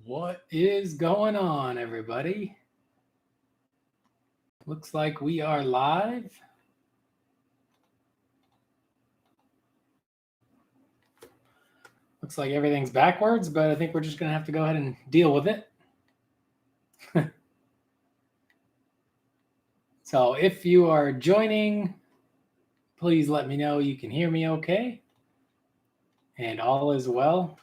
What is going on, everybody? Looks like we are live. Looks like everything's backwards, but I think we're just going to have to go ahead and deal with it. So if you are joining, please let me know you can hear me okay. And all is well.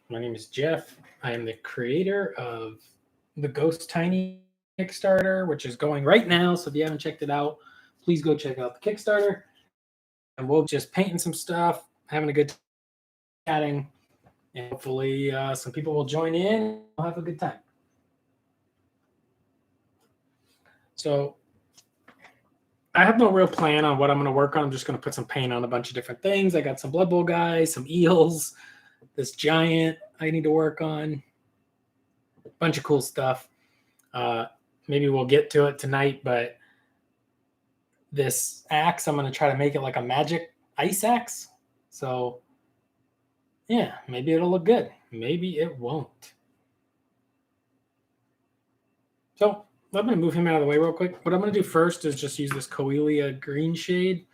My name is Jeff. I am the creator of the Ghost Tiny Kickstarter, which is going right now. So if you haven't checked it out, please go check out the Kickstarter. And we'll just painting some stuff, having a good time, chatting, and hopefully some people will join in. We'll have a good time. So I have no real plan on what I'm going to work on. I'm just going to put some paint on a bunch of different things. I got some Blood Bowl guys, some eels, this giant I need to work on, a bunch of cool stuff. Maybe we'll get to it tonight, but this axe, I'm going to try to make it like a magic ice axe. So yeah, maybe it'll look good. Maybe it won't. So I'm going to move him out of the way real quick. What I'm going to do first is just use this Coelia green shade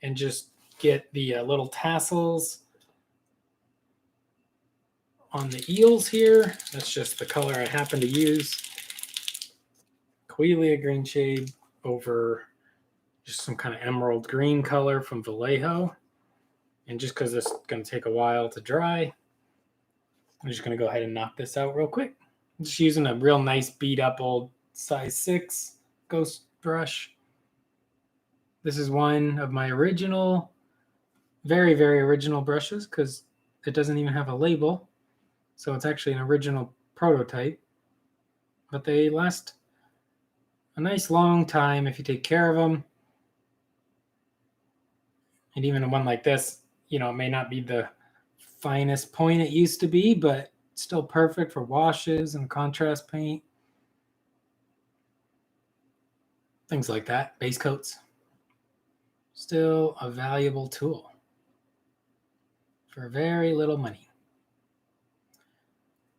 and just get the little tassels on the eels here. That's just the color I happen to use. Coelia green shade over just some kind of emerald green color from Vallejo. And just because this is going to take a while to dry, I'm just going to go ahead and knock this out real quick. I'm just using a real nice beat up old size 6 ghost brush. This is one of my original, very, very original brushes because it doesn't even have a label. So it's actually an original prototype. But they last a nice long time if you take care of them. And even a one like this, you know, it may not be the finest point it used to be, but still perfect for washes and contrast paint. Things like that, base coats. Still a valuable tool for very little money.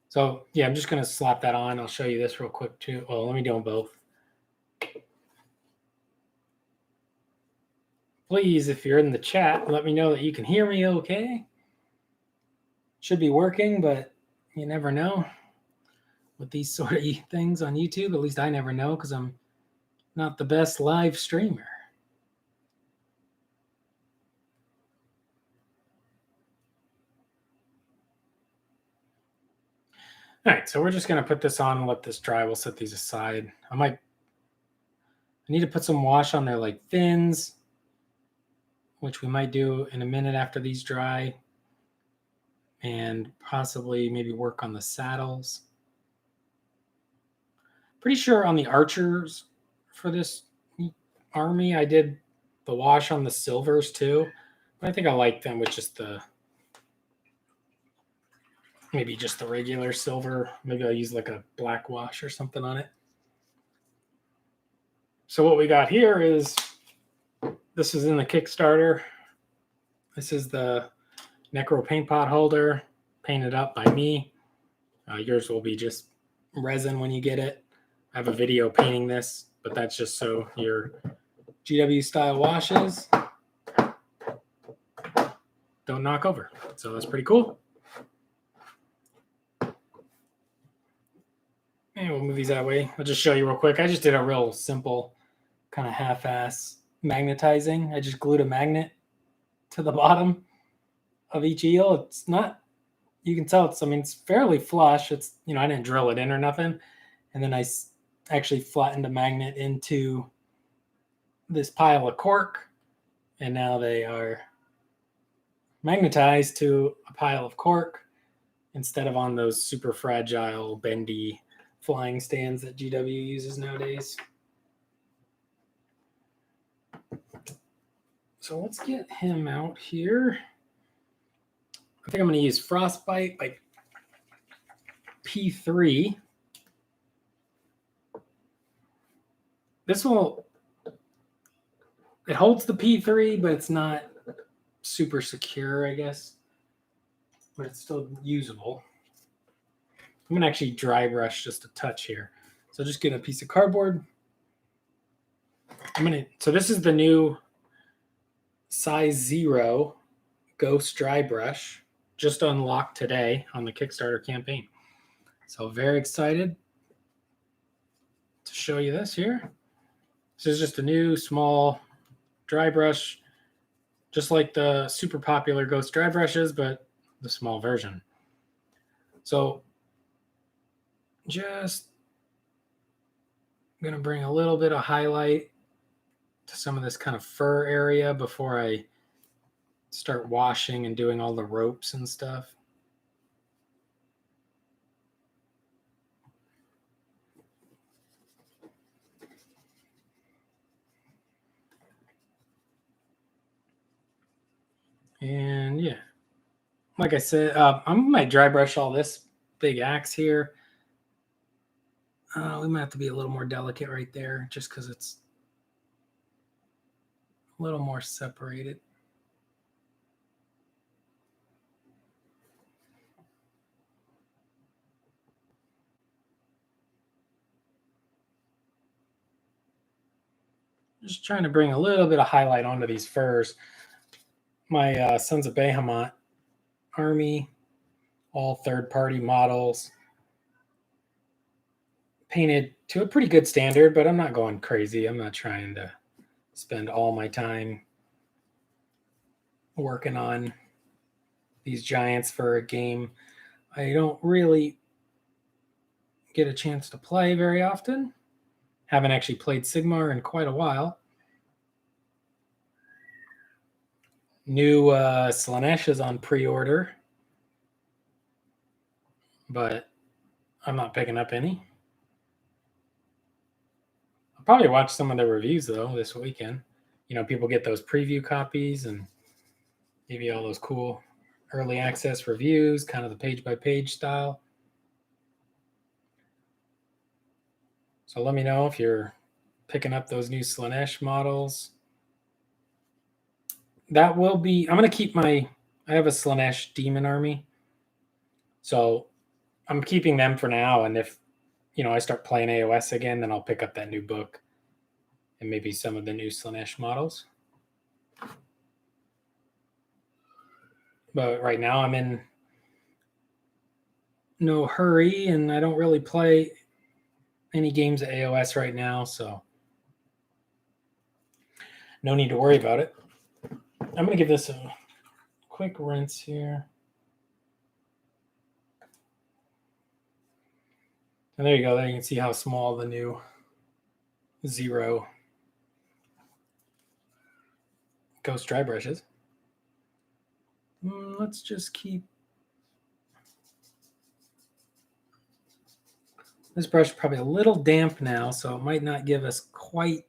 So yeah, I'm just going to slap that on. I'll show you this real quick too. Well, let me do them both. Please, if you're in the chat, let me know that you can hear me okay. Should be working, but you never know with these sort of things on YouTube. At least I never know because I'm not the best live streamer. All right, so we're just going to put this on and let this dry. We'll set these aside. I need to put some wash on their like fins, which we might do in a minute after these dry, and possibly maybe work on the saddles. Pretty sure on the archers for this army, I did the wash on the silvers too, but I think I like them with just maybe just the regular silver. Maybe I'll use like a black wash or something on it. So what we got here is, this is in the Kickstarter. This is the Necro paint pot holder, painted up by me. Yours will be just resin when you get it. I have a video painting this, but that's just so your GW style washes don't knock over. So that's pretty cool. And we'll move these that way. I'll just show you real quick. I just did a real simple kind of half-ass magnetizing. I just glued a magnet to the bottom of each eel. It's not, you can tell it's fairly flush. It's, I didn't drill it in or nothing. And then I actually flattened a magnet into this pile of cork. And now they are magnetized to a pile of cork instead of on those super fragile, bendy flying stands that GW uses nowadays. So let's get him out here. I think I'm going to use Frostbite by P3. This will, it holds the P3, but it's not super secure, I guess. But it's still usable. I'm gonna actually dry brush just a touch here. So just get a piece of cardboard. So this is the new size 0 Ghost dry brush, just unlocked today on the Kickstarter campaign. So very excited to show you this here. This is just a new small dry brush, just like the super popular Ghost dry brushes, but the small version. So just going to bring a little bit of highlight to some of this kind of fur area before I start washing and doing all the ropes and stuff. And yeah, like I said, I might dry brush all this big axe here. We might have to be a little more delicate right there just because it's a little more separated. Just trying to bring a little bit of highlight onto these furs. My Sons of Bahamut army, all third-party models, painted to a pretty good standard, but I'm not going crazy. I'm not trying to spend all my time working on these giants for a game I don't really get a chance to play very often. Haven't actually played Sigmar in quite a while. New Slaanesh is on pre-order, but I'm not picking up any. I'll probably watch some of the reviews though this weekend. You know, people get those preview copies and give you all those cool early access reviews, kind of the page-by-page style. So let me know if you're picking up those new Slaanesh models. That will be, I'm going to keep I have a Slaanesh demon army. So I'm keeping them for now. And if, I start playing AOS again, then I'll pick up that new book and maybe some of the new Slaanesh models. But right now I'm in no hurry and I don't really play any games at AOS right now. So no need to worry about it. I'm going to give this a quick rinse here. And there you go. There you can see how small the new 0 Ghost dry brush is. Let's just keep this brush probably a little damp now, so it might not give us quite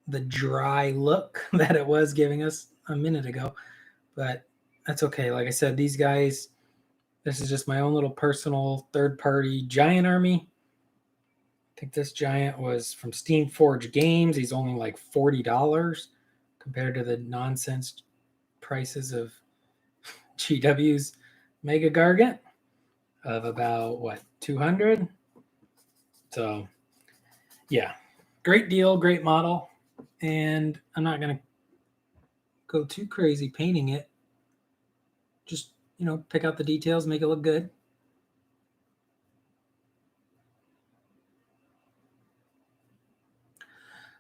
the dry look that it was giving us a minute ago, but that's okay. Like I said, these guys, this is just my own little personal third-party giant army. I think this giant was from Steamforged Games. He's only like $40 compared to the nonsense prices of GW's Mega Gargant of about, what, 200? So, yeah, great deal, great model. And I'm not going to go too crazy painting it. Just, pick out the details, make it look good.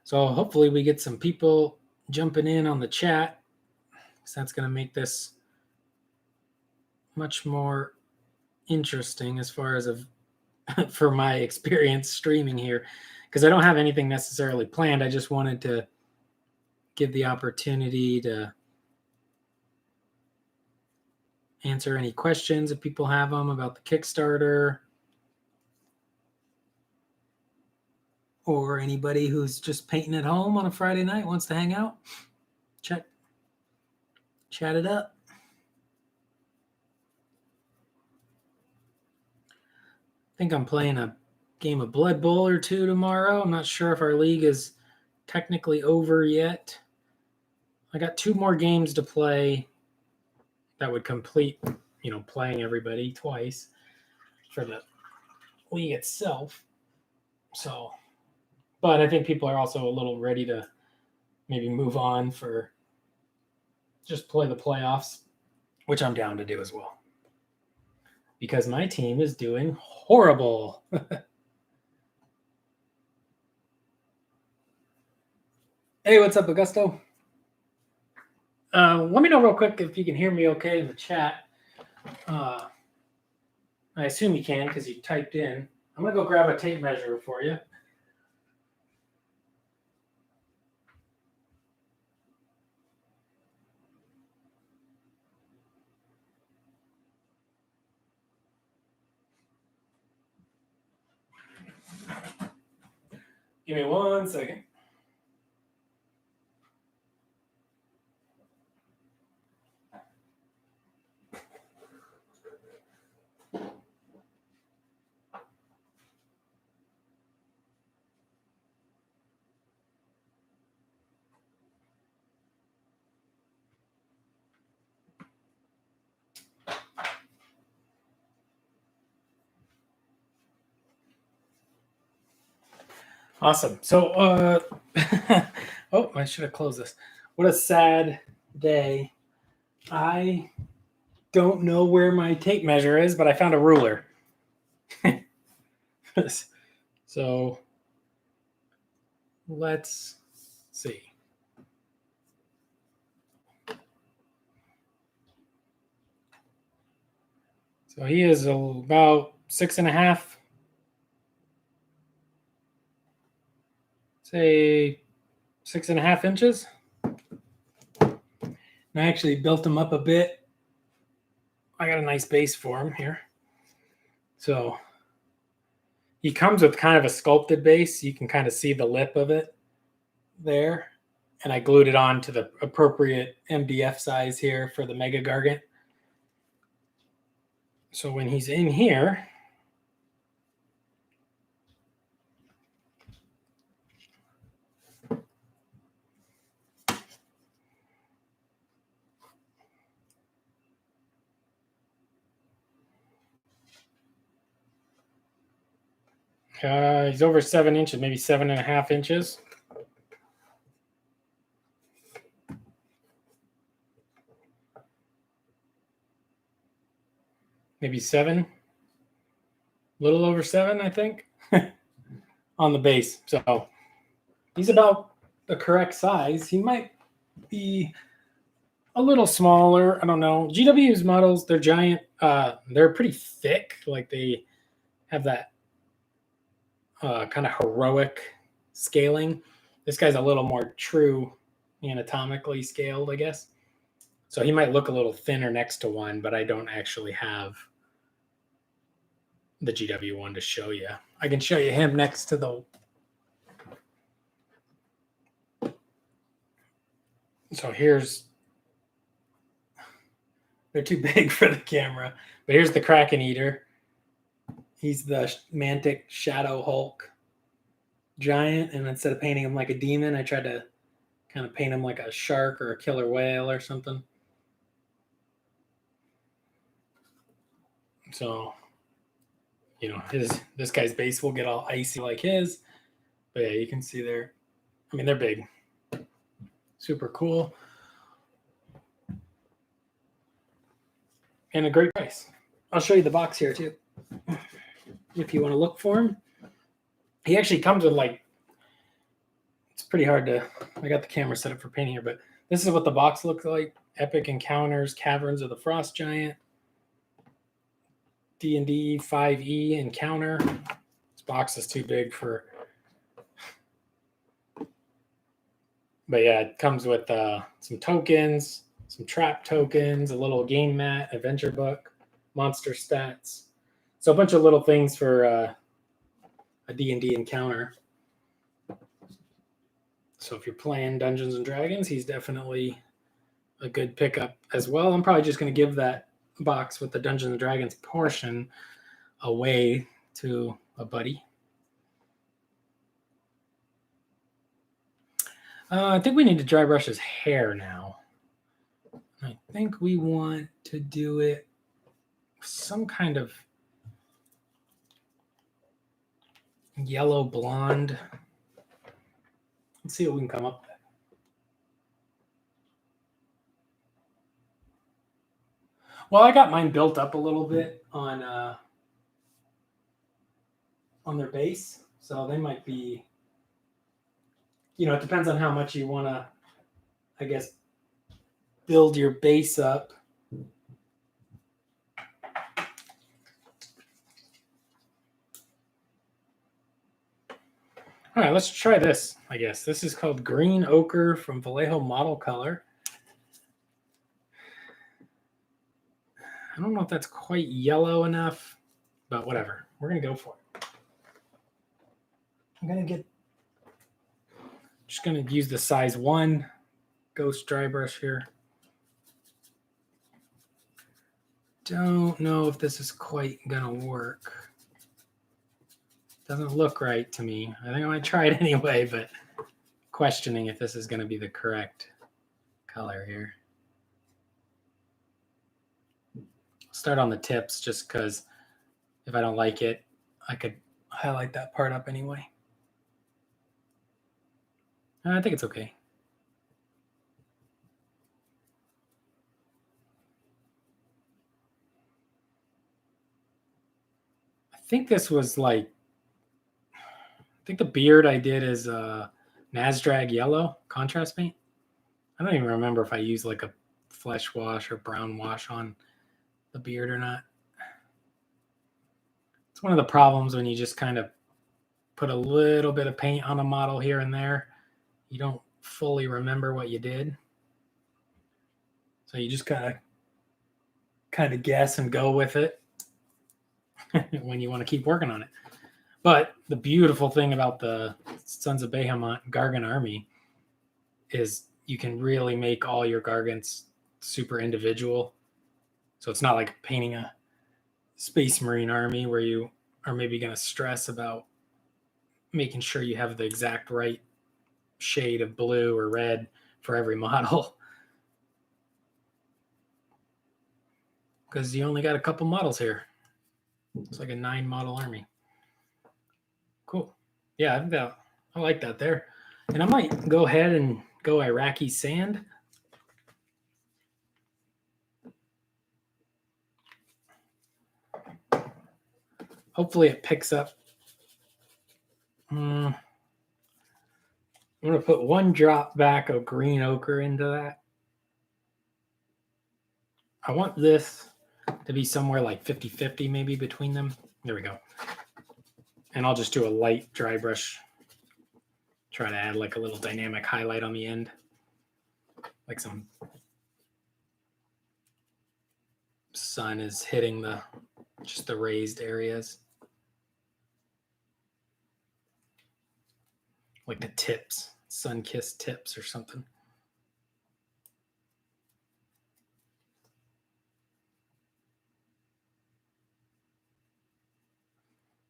So hopefully we get some people jumping in on the chat, because that's going to make this much more interesting as far as for my experience streaming here, because I don't have anything necessarily planned. I just wanted to give the opportunity to answer any questions if people have them about the Kickstarter, or anybody who's just painting at home on a Friday night wants to hang out, chat it up. I think I'm playing a game of Blood Bowl or two tomorrow. I'm not sure if our league is technically over yet. I got 2 more games to play that would complete playing everybody twice for the league itself. So, but I think people are also a little ready to maybe move on for just play the playoffs, which I'm down to do as well. Because my team is doing horrible. Hey, what's up, Augusto? Let me know real quick if you can hear me okay in the chat. I assume you can because you typed in. I'm going to go grab a tape measure for you. Give me 1 second. Awesome. So, oh, I should have closed this. What a sad day. I don't know where my tape measure is, but I found a ruler. So, let's see. So he is about 6.5, say 6.5 inches. And I actually built him up a bit. I got a nice base for him here. So he comes with kind of a sculpted base. You can kind of see the lip of it there. And I glued it on to the appropriate MDF size here for the Mega Gargant. So when he's in here, he's over 7 inches, maybe 7.5 inches. Maybe 7, a little over 7, I think, on the base. So he's about the correct size. He might be a little smaller. I don't know. GW's models, they're giant. They're pretty thick. Like they have that kind of heroic scaling. This guy's a little more true anatomically scaled, I guess. So he might look a little thinner next to one, but I don't actually have the GW one to show you. I can show you him next to the... So here's... They're too big for the camera. But here's the Kraken Eater. He's the Mantic Shadow Hulk giant. And instead of painting him like a demon, I tried to kind of paint him like a shark or a killer whale or something. So, this guy's base will get all icy like his. But yeah, you can see they're big. Super cool. And a great price. I'll show you the box here too, if you want to look for him. He actually comes with it's pretty hard to, I got the camera set up for painting here, but this is what the box looks like. Epic Encounters, Caverns of the Frost Giant, D&D 5e Encounter. This box is too big for, but yeah, it comes with some tokens, some trap tokens, a little game mat, adventure book, monster stats. So a bunch of little things for a D&D encounter. So if you're playing Dungeons and Dragons, he's definitely a good pickup as well. I'm probably just going to give that box with the Dungeons and Dragons portion away to a buddy. I think we need to dry brush his hair now. I think we want to do it some kind of yellow blonde. Let's see what we can come up with. Well, I got mine built up a little bit on their base, so they might be, you know, it depends on how much you want to, I guess, build your base up. All right, let's try this, I guess. This is called Green Ochre from Vallejo Model Color. I don't know if that's quite yellow enough, but whatever. We're going to go for it. I'm just going to use the size 1 ghost dry brush here. Don't know if this is quite going to work. Doesn't look right to me. I think I might try it anyway, but questioning if this is going to be the correct color here. Start on the tips just because if I don't like it, I could highlight that part up anyway. I think it's okay. I think this was like, I think the beard I did is Nasdrag yellow contrast paint. I don't even remember if I used like a flesh wash or brown wash on the beard or not. It's one of the problems when you just kind of put a little bit of paint on a model here and there. You don't fully remember what you did. So you just kind of guess and go with it when you want to keep working on it. But the beautiful thing about the Sons of Behemoth Gargant army is you can really make all your Gargants super individual. So it's not like painting a Space Marine army where you are maybe going to stress about making sure you have the exact right shade of blue or red for every model. Because you only got a couple models here. It's like a 9 model army. Cool. Yeah, I like that there. And I might go ahead and go Iraqi sand. Hopefully it picks up. I'm going to put 1 drop back of green ochre into that. I want this to be somewhere like 50-50 maybe between them. There we go. And I'll just do a light dry brush. Try to add like a little dynamic highlight on the end. Like some sun is hitting just the raised areas. Like the tips, sun-kissed tips or something.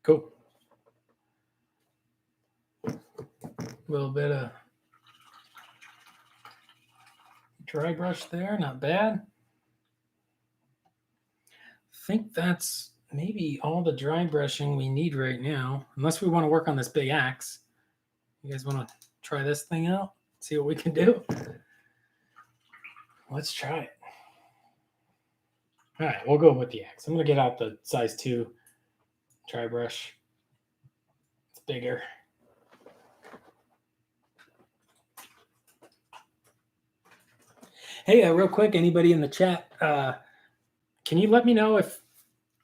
Cool. A little bit of dry brush there, not bad. I think that's maybe all the dry brushing we need right now, unless we want to work on this big axe. You guys want to try this thing out? See what we can do? Let's try it. All right, we'll go with the axe. I'm going to get out the size 2 dry brush. It's bigger. Hey, real quick, anybody in the chat, can you let me know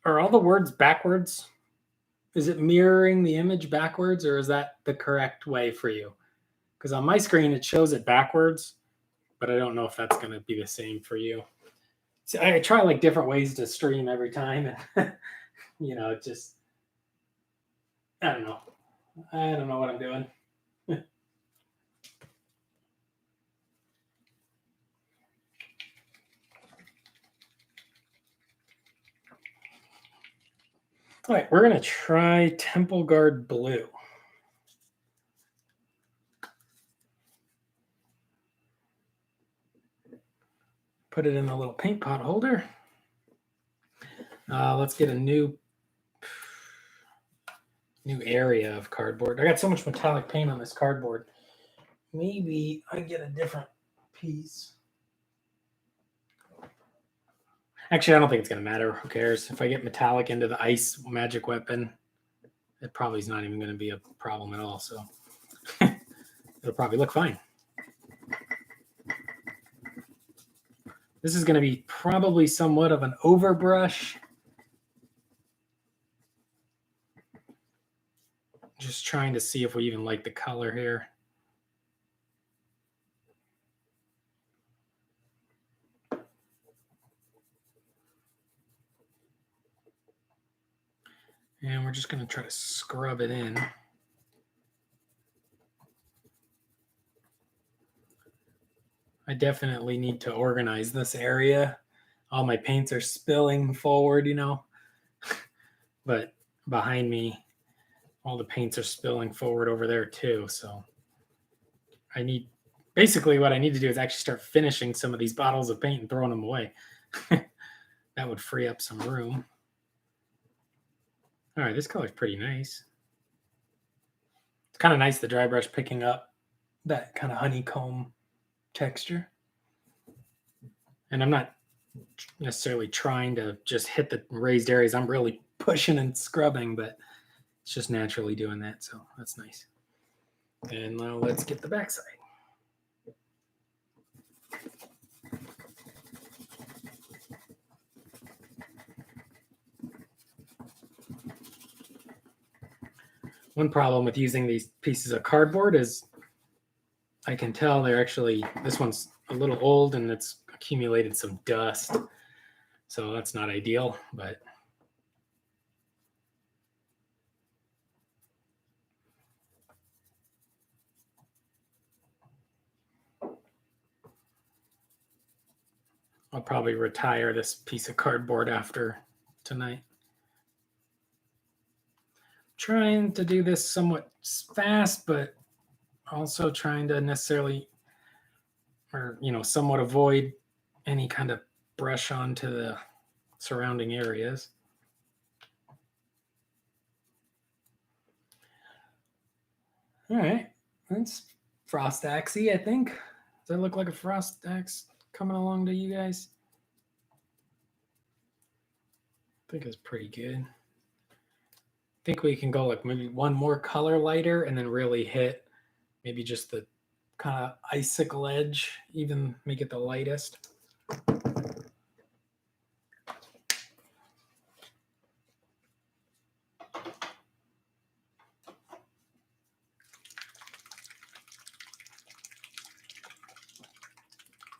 are all the words backwards? Is it mirroring the image backwards, or is that the correct way for you? Because on my screen, it shows it backwards, but I don't know if that's going to be the same for you. So I try like different ways to stream every time, and you know, it just, I don't know what I'm doing. All right, we're going to try Temple Guard Blue. Put it in a little paint pot holder. Let's get a new area of cardboard. I got so much metallic paint on this cardboard. Maybe I get a different piece. Actually, I don't think it's going to matter. Who cares? If I get metallic into the ice magic weapon, it probably is not even going to be a problem at all. So it'll probably look fine. This is going to be probably somewhat of an overbrush. Just trying to see if we even like the color here. And we're just going to try to scrub it in. I definitely need to organize this area. All my paints are spilling forward, you know. But behind me, all the paints are spilling forward over there too. So basically what I need to do is actually start finishing some of these bottles of paint and throwing them away. That would free up some room. All right, this color's pretty nice. It's kind of nice, the dry brush picking up that kind of honeycomb texture. And I'm not necessarily trying to just hit the raised areas. I'm really pushing and scrubbing, but it's just naturally doing that. So that's nice. And now let's get the backside. One problem with using these pieces of cardboard is I can tell this one's a little old and it's accumulated some dust. So that's not ideal, but I'll probably retire this piece of cardboard after tonight. Trying to do this somewhat fast, but also trying to somewhat avoid any kind of brush onto the surrounding areas. All right, that's Frost Axey, I think. Does that look like a Frost Axe coming along to you guys? I think it's pretty good. I think we can go like maybe one more color lighter and then really hit maybe just the kind of icicle edge, even make it the lightest.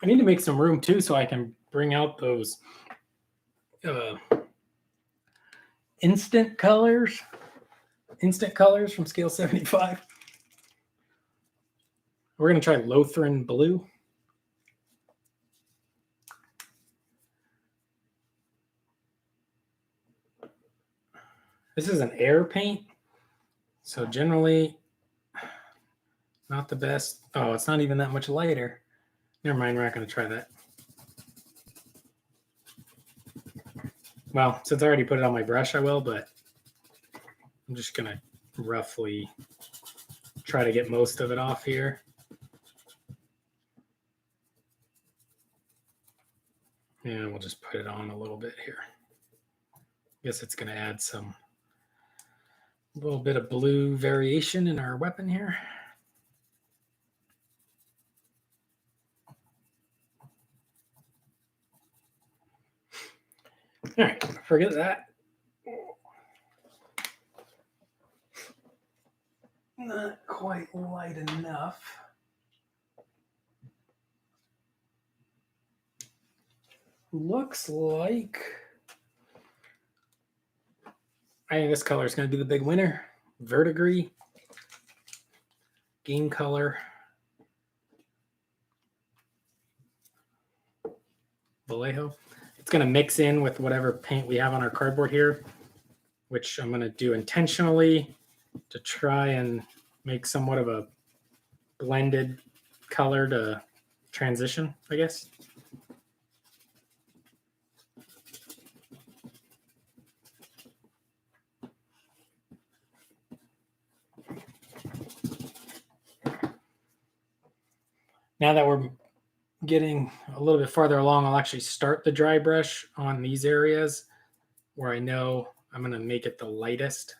I need to make some room too so I can bring out those instant colors from scale 75. We're going to try Lothran Blue. This is an air paint, so generally not the best. Oh, it's not even that much lighter. Never mind, we're not going to try that. Well, since I already put it on my brush, I will, but I'm just going to roughly try to get most of it off here. And we'll just put it on a little bit here. I guess it's going to add a little bit of blue variation in our weapon here. All right, forget that. Not quite light enough. Looks like I think this color is going to be the big winner. Verdigris. Game color. Vallejo. It's going to mix in with whatever paint we have on our cardboard here, which I'm going to do intentionally to try and make somewhat of a blended color to transition, I guess. Now that we're getting a little bit farther along, I'll actually start the dry brush on these areas where I know I'm going to make it the lightest.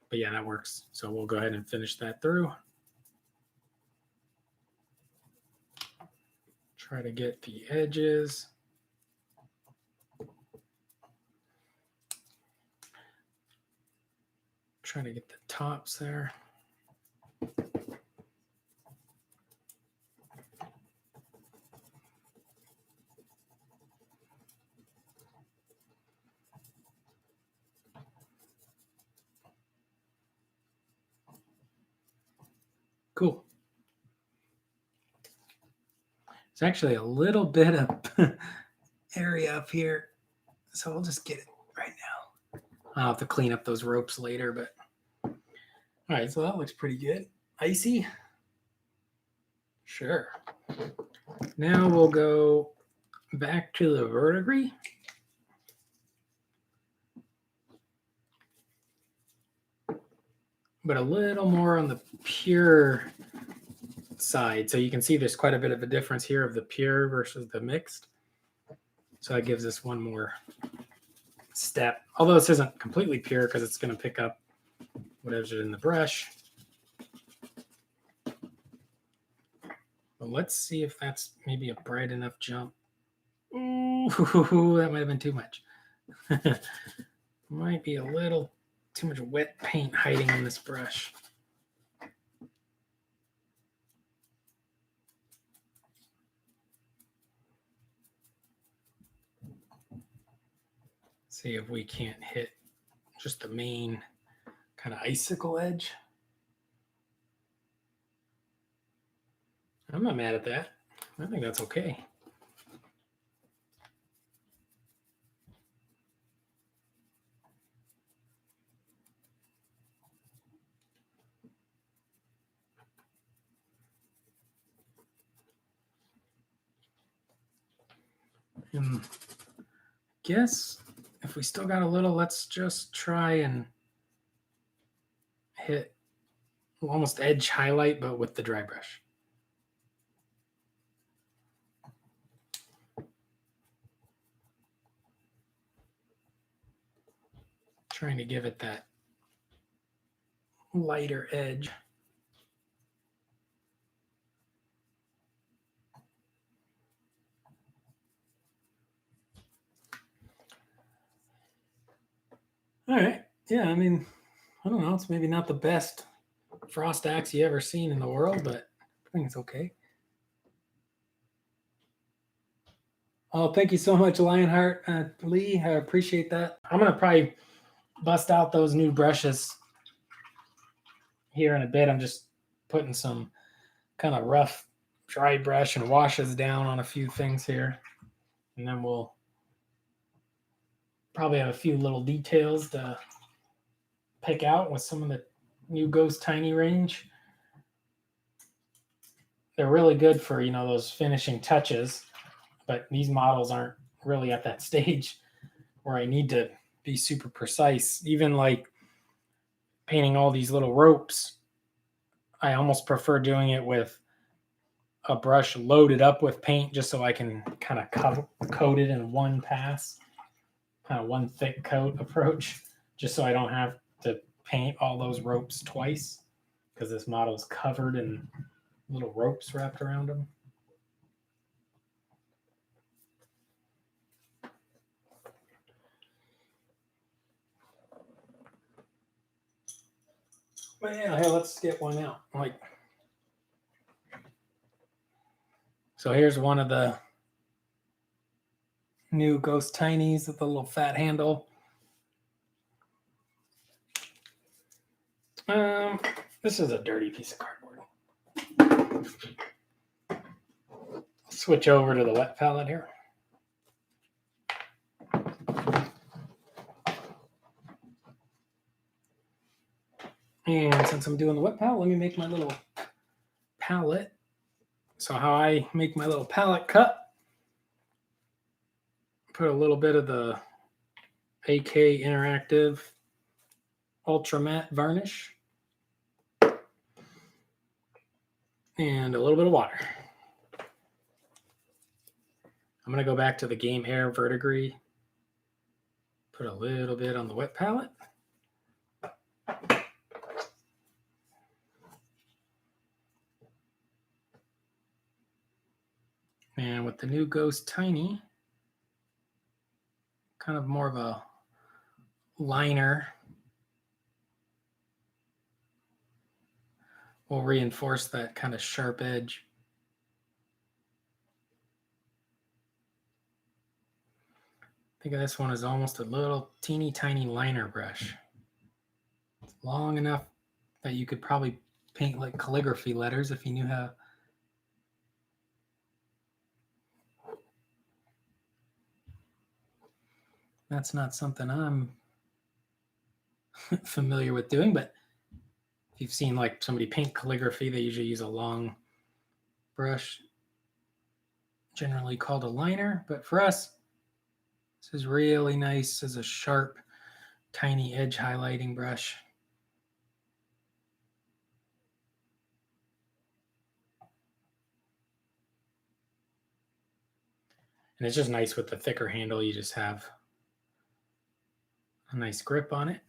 But yeah, that works. So we'll go ahead and finish that through. Try to get the edges. Trying to get the tops there. Cool. There's actually a little bit of area up here, so I'll just get it right now. I'll have to clean up those ropes later, but all right, so that looks pretty good. Icy? Sure. Now we'll go back to the Verdigris. But a little more on the pure side. So you can see there's quite a bit of a difference here of the pure versus the mixed. So that gives us one more step. Although this isn't completely pure because it's going to pick up whatever's in the brush. But let's see if that's maybe a bright enough jump. Ooh, that might have been too much. Might be a little too much wet paint hiding in this brush. See if we can't hit just the main kind of icicle edge. I'm not mad at that. I think that's okay. And I guess if we still got a little, let's just try and hit almost edge highlight, but with the dry brush. Trying to give it that lighter edge. All right. Yeah, I mean, I don't know. It's maybe not the best frost axe you ever seen in the world, but I think it's okay. Oh, thank you so much, Lionheart. Lee, I appreciate that. I'm going to probably bust out those new brushes here in a bit. I'm just putting some kind of rough dry brush and washes down on a few things here. And then we'll probably have a few little details to pick out with some of the new Ghost Tiny range. They're really good for, you know, those finishing touches, but these models aren't really at that stage where I need to be super precise. Even like painting all these little ropes, I almost prefer doing it with a brush loaded up with paint just so I can kind of coat it in one pass, kind of one thick coat approach, just so I don't have to paint all those ropes twice because this model is covered in little ropes wrapped around them. But yeah, hey, let's get one out. So here's one of the new Ghost Tinies with the little fat handle. This is a dirty piece of cardboard. Switch over to the wet palette here. And since I'm doing the wet palette, let me make my little palette. So how I make my little palette cut, put a little bit of the AK Interactive Ultra Matte Varnish and a little bit of water. I'm going to go back to the Game Air Verdigris. Put a little bit on the wet palette. And with the new Ghost Tiny, kind of more of a liner, will reinforce that kind of sharp edge. Think of this one as almost a little teeny tiny liner brush. It's long enough that you could probably paint like calligraphy letters if you knew how. That's not something I'm familiar with doing, but if you've seen like somebody paint calligraphy, they usually use a long brush, generally called a liner. But for us, this is really nice as a sharp, tiny edge highlighting brush. And it's just nice with the thicker handle. You just have a nice grip on it.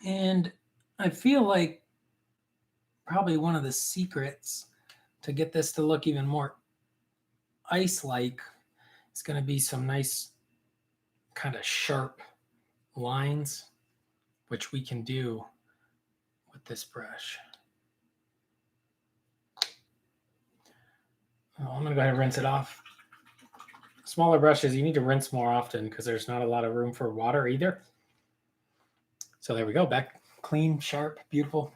And I feel like probably one of the secrets to get this to look even more ice-like is going to be some nice kind of sharp lines, which we can do with this brush. I'm going to go ahead and rinse it off. Smaller brushes, you need to rinse more often because there's not a lot of room for water either. So there we go, back clean, sharp, beautiful.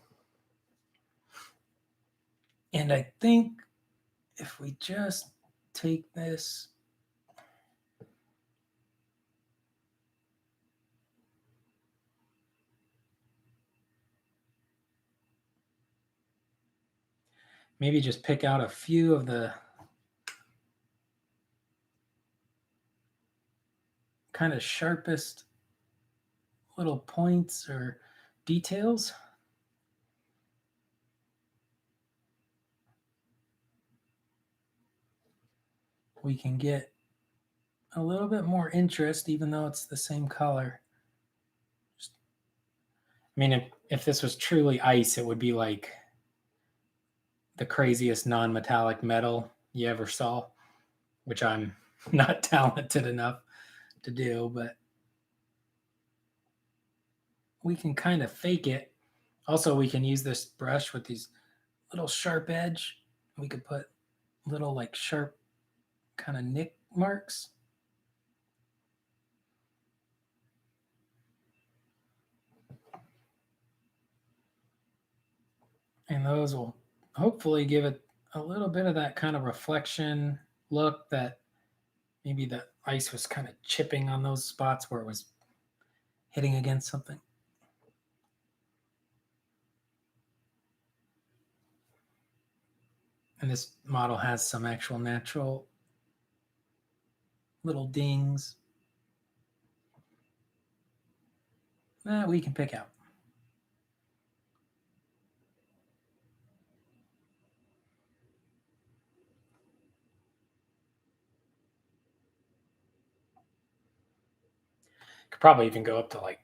And I think if we just take this, maybe just pick out a few of the kind of sharpest little points or details. We can get a little bit more interest even though it's the same color. I mean, if this was truly ice, it would be like the craziest non-metallic metal you ever saw, which I'm not talented enough to do, but we can kind of fake it. Also, we can use this brush with these little sharp edge. We could put little like sharp kind of nick marks. And those will hopefully give it a little bit of that kind of reflection look that maybe the ice was kind of chipping on those spots where it was hitting against something. And this model has some actual natural little dings that we can pick out. Could probably even go up to like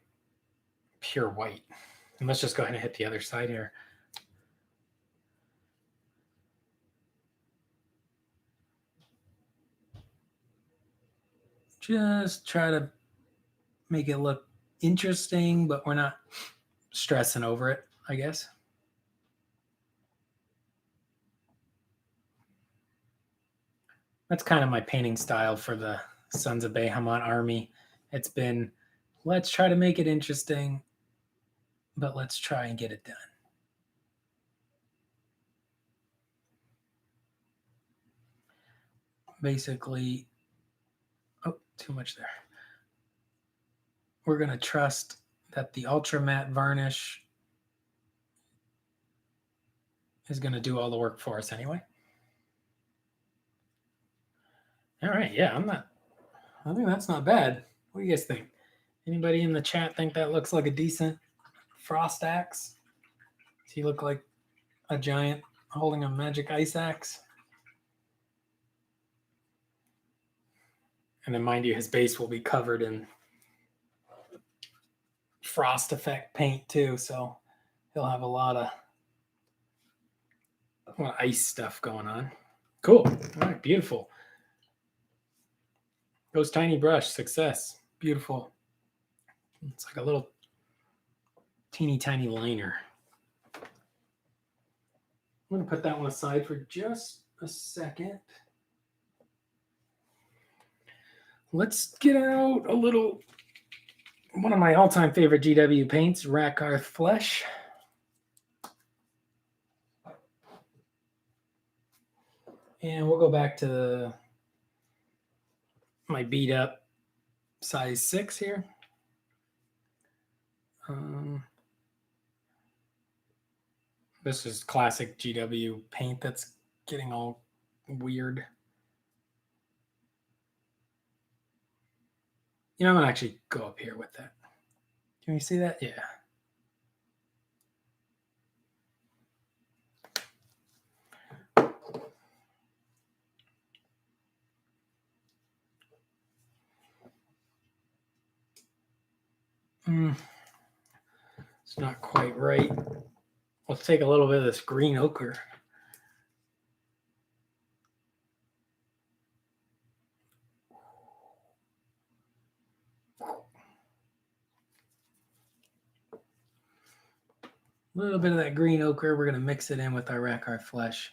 pure white. And let's just go ahead and hit the other side here. Just try to make it look interesting, but we're not stressing over it, I guess. That's kind of my painting style for the Sons of Bahamut army. It's been, let's try to make it interesting, but let's try and get it done. basically, oh, too much there. We're going to trust that the ultra matte varnish is going to do all the work for us anyway. All right, yeah, I think that's not bad. What do you guys think? Anybody in the chat think that looks like a decent frost axe? Does he look like a giant holding a magic ice axe? And then mind you, his base will be covered in frost effect paint too, so he'll have a lot of ice stuff going on. Cool. All right, beautiful. Goes tiny brush, success. Beautiful. It's like a little teeny tiny liner. I'm going to put that one aside for just a second. Let's get out a little, one of my all-time favorite GW paints, Rakarth Flesh. And we'll go back to my beat up size 6 here. This is classic GW paint that's getting all weird. You know, I'm going to actually go up here with that. Can you see that? Yeah. It's not quite right. Let's take a little bit of this green ochre. A little bit of that green ochre. We're going to mix it in with our Rakarth Flesh.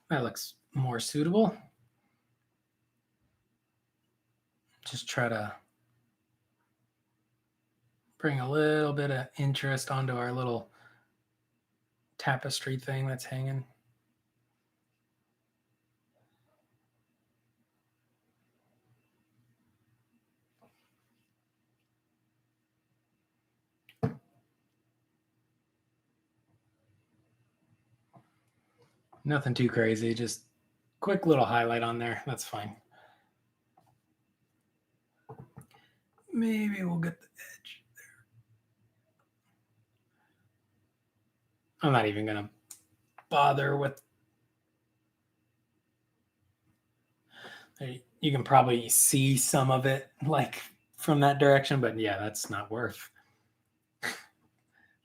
That looks more suitable. Just try to bring a little bit of interest onto our little tapestry thing that's hanging. Nothing too crazy, just quick little highlight on there. That's fine. Maybe we'll get the edge there. I'm not even going to bother with. You can probably see some of it like from that direction, but yeah, that's not worth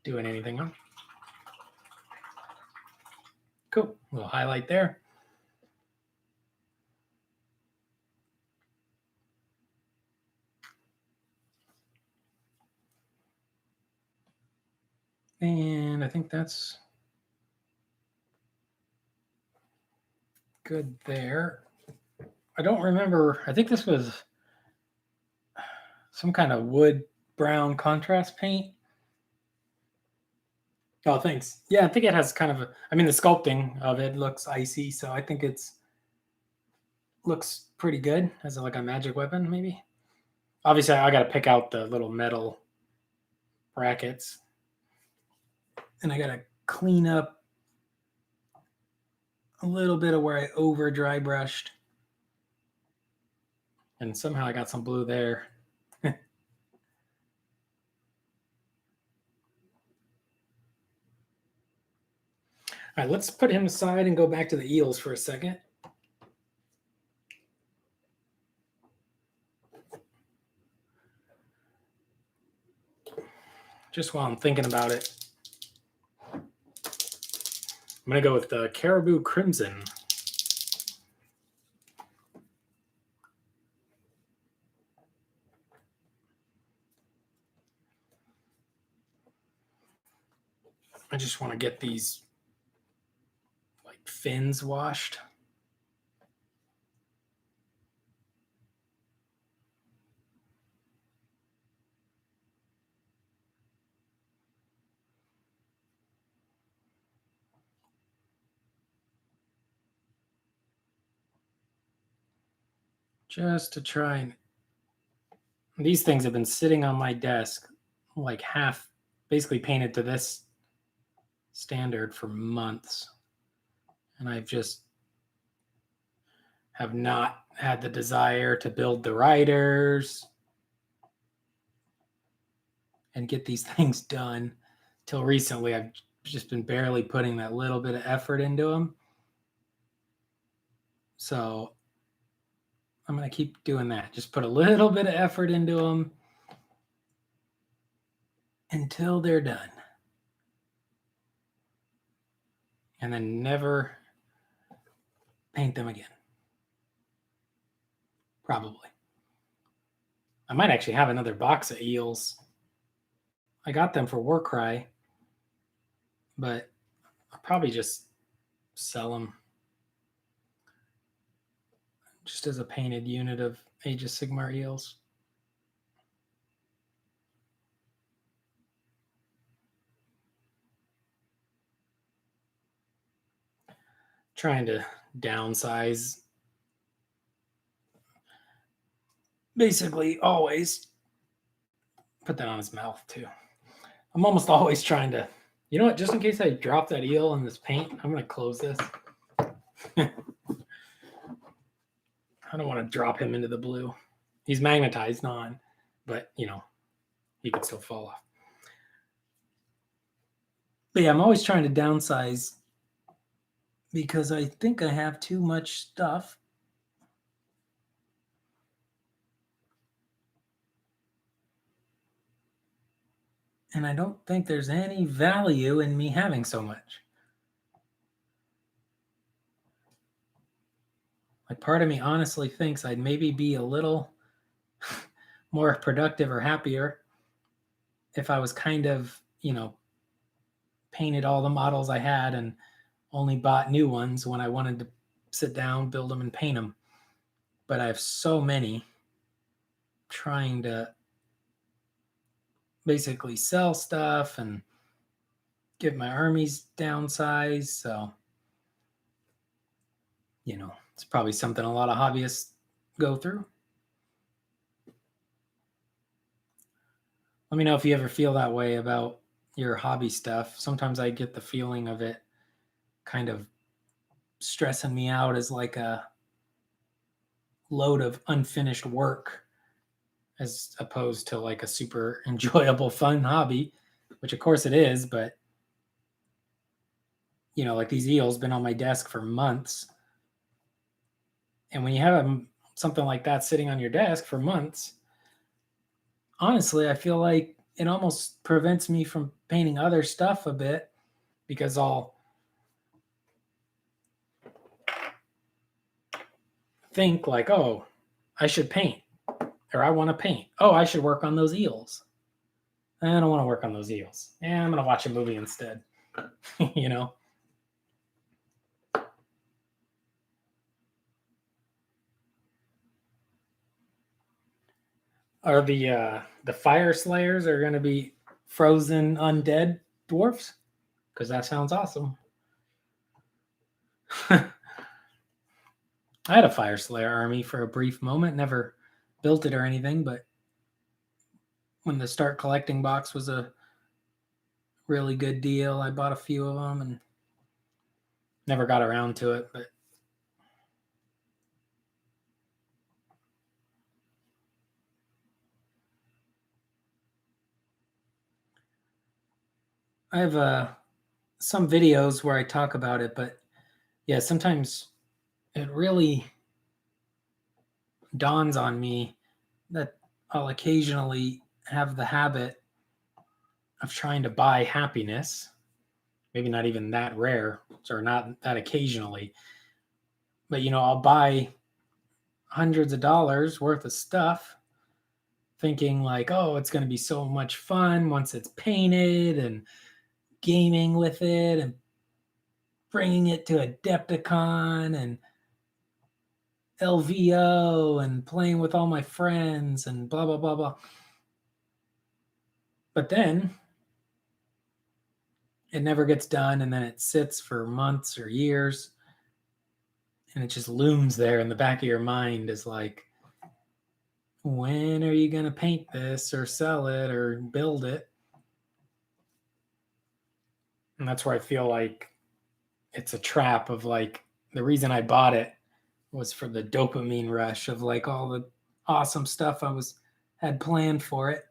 doing anything on. Cool. Little highlight there. And I think that's good there. I don't remember. I think this was some kind of wood brown contrast paint. Oh, thanks. Yeah, I think it has kind of a, I mean, the sculpting of it looks icy, so I think it's looks pretty good as like a magic weapon, maybe. Obviously, I got to pick out the little metal brackets. And I got to clean up a little bit of where I over dry brushed. And somehow I got some blue there. All right, let's put him aside and go back to the eels for a second. Just while I'm thinking about it, I'm going to go with the Caribou Crimson. I just want to get these like fins washed. just to try and... These things have been sitting on my desk like half, basically painted to this standard for months. And I've just have not had the desire to build the riders and get these things done. Till recently, I've just been barely putting that little bit of effort into them. So I'm going to keep doing that. Just put a little bit of effort into them until they're done. And then never paint them again. Probably. I might actually have another box of eels. I got them for Warcry, but I'll probably just sell them just as a painted unit of Age of Sigmar eels. Trying to downsize. Basically, always put that on his mouth too. I'm almost always trying to, you know what, just in case I drop that eel in this paint, I'm going to close this. I don't want to drop him into the blue. He's magnetized on, but you know, he could still fall off. But yeah, I'm always trying to downsize because I think I have too much stuff. And I don't think there's any value in me having so much. Like, part of me honestly thinks I'd maybe be a little more productive or happier if I was kind of, you know, painted all the models I had and only bought new ones when I wanted to sit down, build them, and paint them. But I have so many, trying to basically sell stuff and get my armies downsized. So, you know, it's probably something a lot of hobbyists go through. Let me know if you ever feel that way about your hobby stuff. Sometimes I get the feeling of it kind of stressing me out as like a load of unfinished work, as opposed to like a super enjoyable, fun hobby, which of course it is. But, you know, like these eels been on my desk for months. And when you have something like that sitting on your desk for months, honestly, I feel like it almost prevents me from painting other stuff a bit, because I'll think like, oh, I should paint, or I want to paint. Oh, I should work on those eels. I don't want to work on those eels. Yeah, I'm going to watch a movie instead. You know? Are the fire slayers are going to be frozen undead dwarfs? Because that sounds awesome. I had a fire slayer army for a brief moment. Never built it or anything, but when the start collecting box was a really good deal, I bought a few of them and never got around to it. But I have some videos where I talk about it, but yeah, sometimes it really dawns on me that I'll occasionally have the habit of trying to buy happiness. Maybe not even that rare, or not that occasionally, but you know, I'll buy hundreds of dollars worth of stuff thinking like, oh, it's going to be so much fun once it's painted, and gaming with it and bringing it to Adepticon and LVO and playing with all my friends and blah, blah, blah, blah. But then it never gets done, and then it sits for months or years, and it just looms there in the back of your mind as like, when are you going to paint this or sell it or build it? And that's where I feel like it's a trap of like, the reason I bought it was for the dopamine rush of like all the awesome stuff I had planned for it.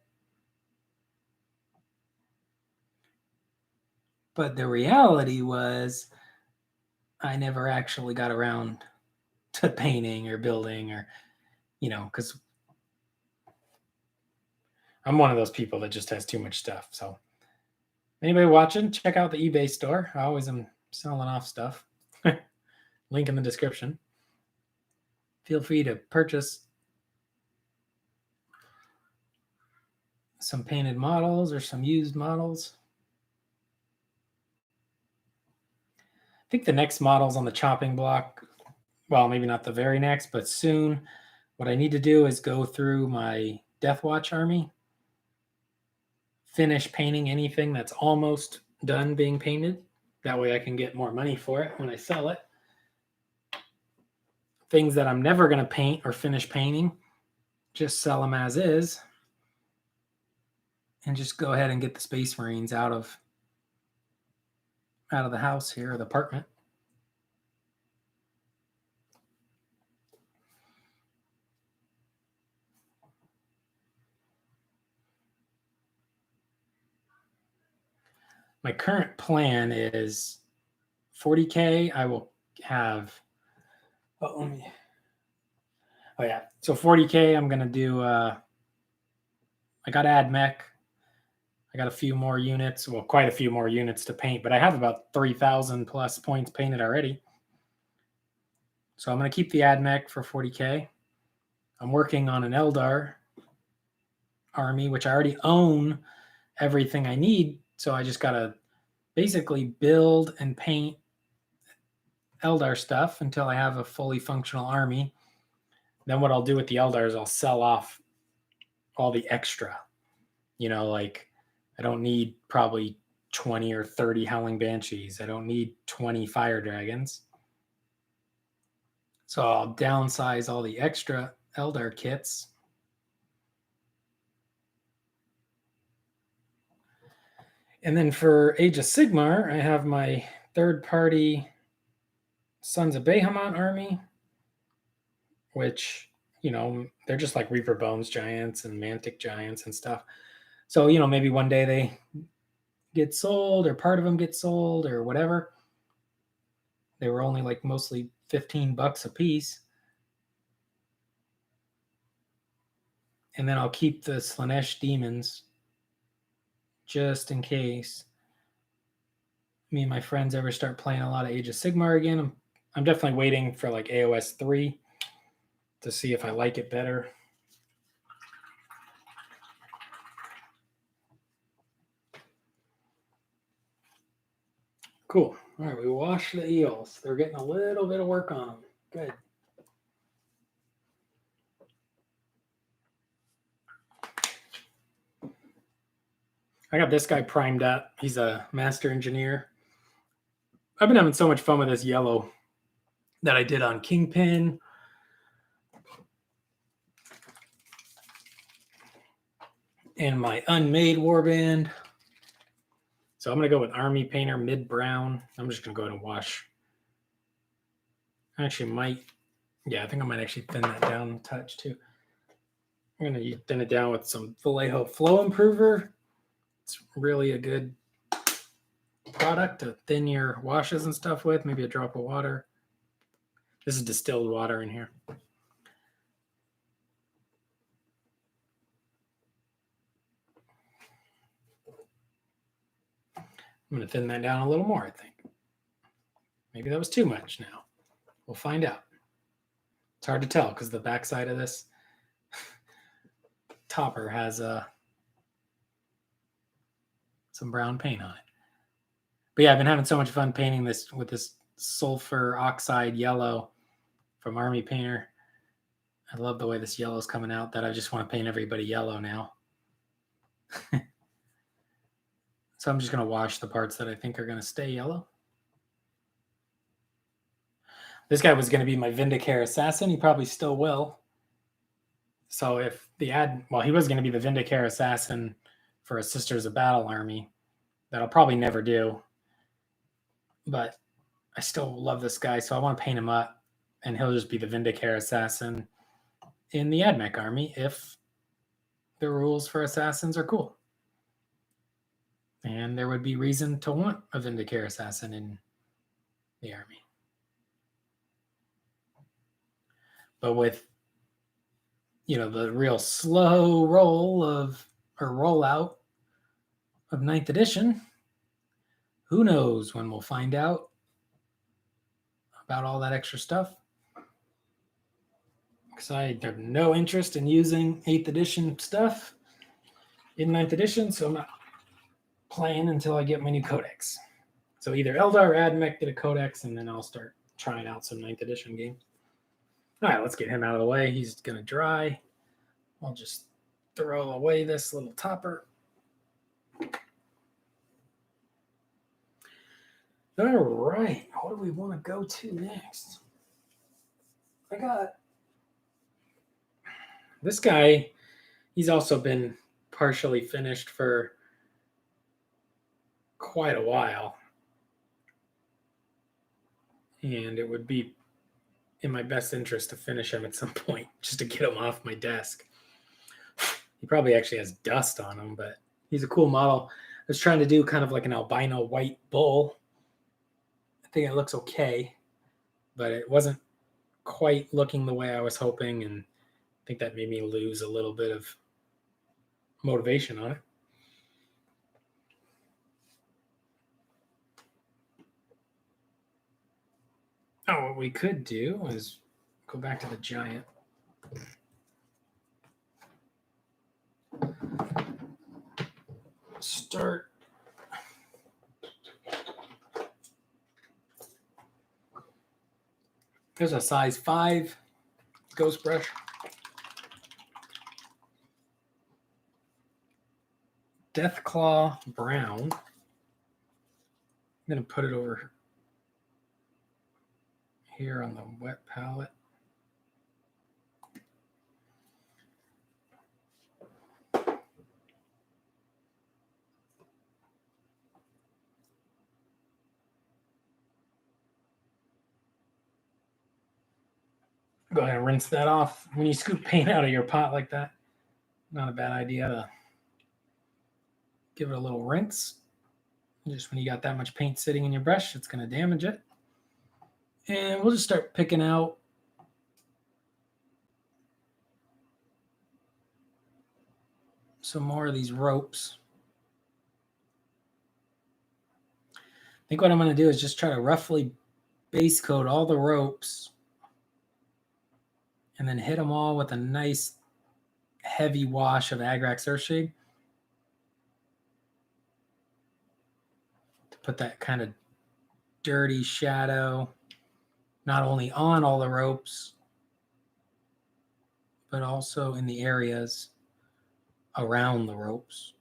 But the reality was I never actually got around to painting or building, or, because I'm one of those people that just has too much stuff. So anybody watching, check out the eBay store. I always am selling off stuff. Link in the description. Feel free to purchase some painted models or some used models. I think the next model's on the chopping block. Well, maybe not the very next, but soon. What I need to do is go through my Death Watch army, finish painting anything that's almost done being painted. That way I can get more money for it when I sell it. Things that I'm never going to paint or finish painting, just sell them as is. And just go ahead and get the Space Marines out of the house here, or the apartment. My current plan is 40K. I will have, so 40K, I'm going to do, I got to add mech. I got a few more units, quite a few more units to paint, but I have about 3,000 plus points painted already. So I'm going to keep the ad mech for 40K. I'm working on an Eldar army, which I already own everything I need. So I just got to basically build and paint Eldar stuff until I have a fully functional army. Then what I'll do with the Eldar is I'll sell off all the extra. Like I don't need probably 20 or 30 Howling Banshees. I don't need 20 Fire Dragons. So I'll downsize all the extra Eldar kits. And then for Age of Sigmar, I have my third-party Sons of Bahamut army, which, they're just like Reaper Bones giants and Mantic giants and stuff. So, maybe one day they get sold, or part of them get sold, or whatever. They were only like mostly $15 a piece. And then I'll keep the Slanesh demons just in case me and my friends ever start playing a lot of Age of Sigmar again. I'm definitely waiting for like AOS 3 to see if I like it better. Cool. All right, we washed the eels. They're getting a little bit of work on them. Good. I got this guy primed up. He's a master engineer. I've been having so much fun with this yellow that I did on Kingpin. And my unmade warband. So I'm going to go with Army Painter mid brown. I'm just going to go ahead and wash. I actually might, I think I might actually thin that down a touch too. I'm going to thin it down with some Vallejo Flow Improver. It's really a good product to thin your washes and stuff with. Maybe a drop of water. This is distilled water in here. I'm going to thin that down a little more, I think. Maybe that was too much now. We'll find out. It's hard to tell because the backside of this topper has some brown paint on it. But yeah, I've been having so much fun painting this with this sulfur oxide yellow from Army Painter. I love the way this yellow is coming out, that I just want to paint everybody yellow now. So I'm just going to wash the parts that I think are going to stay yellow. This guy was going to be my Vindicare assassin. He probably still will. So if the he was going to be the Vindicaire assassin for a Sisters of Battle army. That I'll probably never do. But I still love this guy, so I want to paint him up, and he'll just be the Vindicaire assassin in the AdMech army if the rules for assassins are cool. And there would be reason to want a Vindicaire assassin in the army. But with, the real slow rollout of 9th edition, who knows when we'll find out about all that extra stuff. Because I have no interest in using 8th edition stuff in 9th edition, so I'm not playing until I get my new codex. So either Eldar or AdMech get a codex, and then I'll start trying out some 9th edition games. All right, let's get him out of the way. He's going to dry. I'll just throw away this little topper. All right, what do we want to go to next? I got this guy. He's also been partially finished for quite a while. And it would be in my best interest to finish him at some point, just to get him off my desk. He probably actually has dust on him, but he's a cool model. I was trying to do kind of like an albino white bull. I think it looks okay, but it wasn't quite looking the way I was hoping, and I think that made me lose a little bit of motivation on it. Oh, what we could do is go back to the giant. Start. There's a size 5 ghost brush. Deathclaw Brown. I'm going to put it over here on the wet palette. Go ahead and rinse that off. When you scoop paint out of your pot like that, not a bad idea to give it a little rinse. Just when you got that much paint sitting in your brush, it's going to damage it. And we'll just start picking out some more of these ropes. I think what I'm going to do is just try to roughly base coat all the ropes and then hit them all with a nice heavy wash of Agrax Earthshade to put that kind of dirty shadow not only on all the ropes, but also in the areas around the ropes.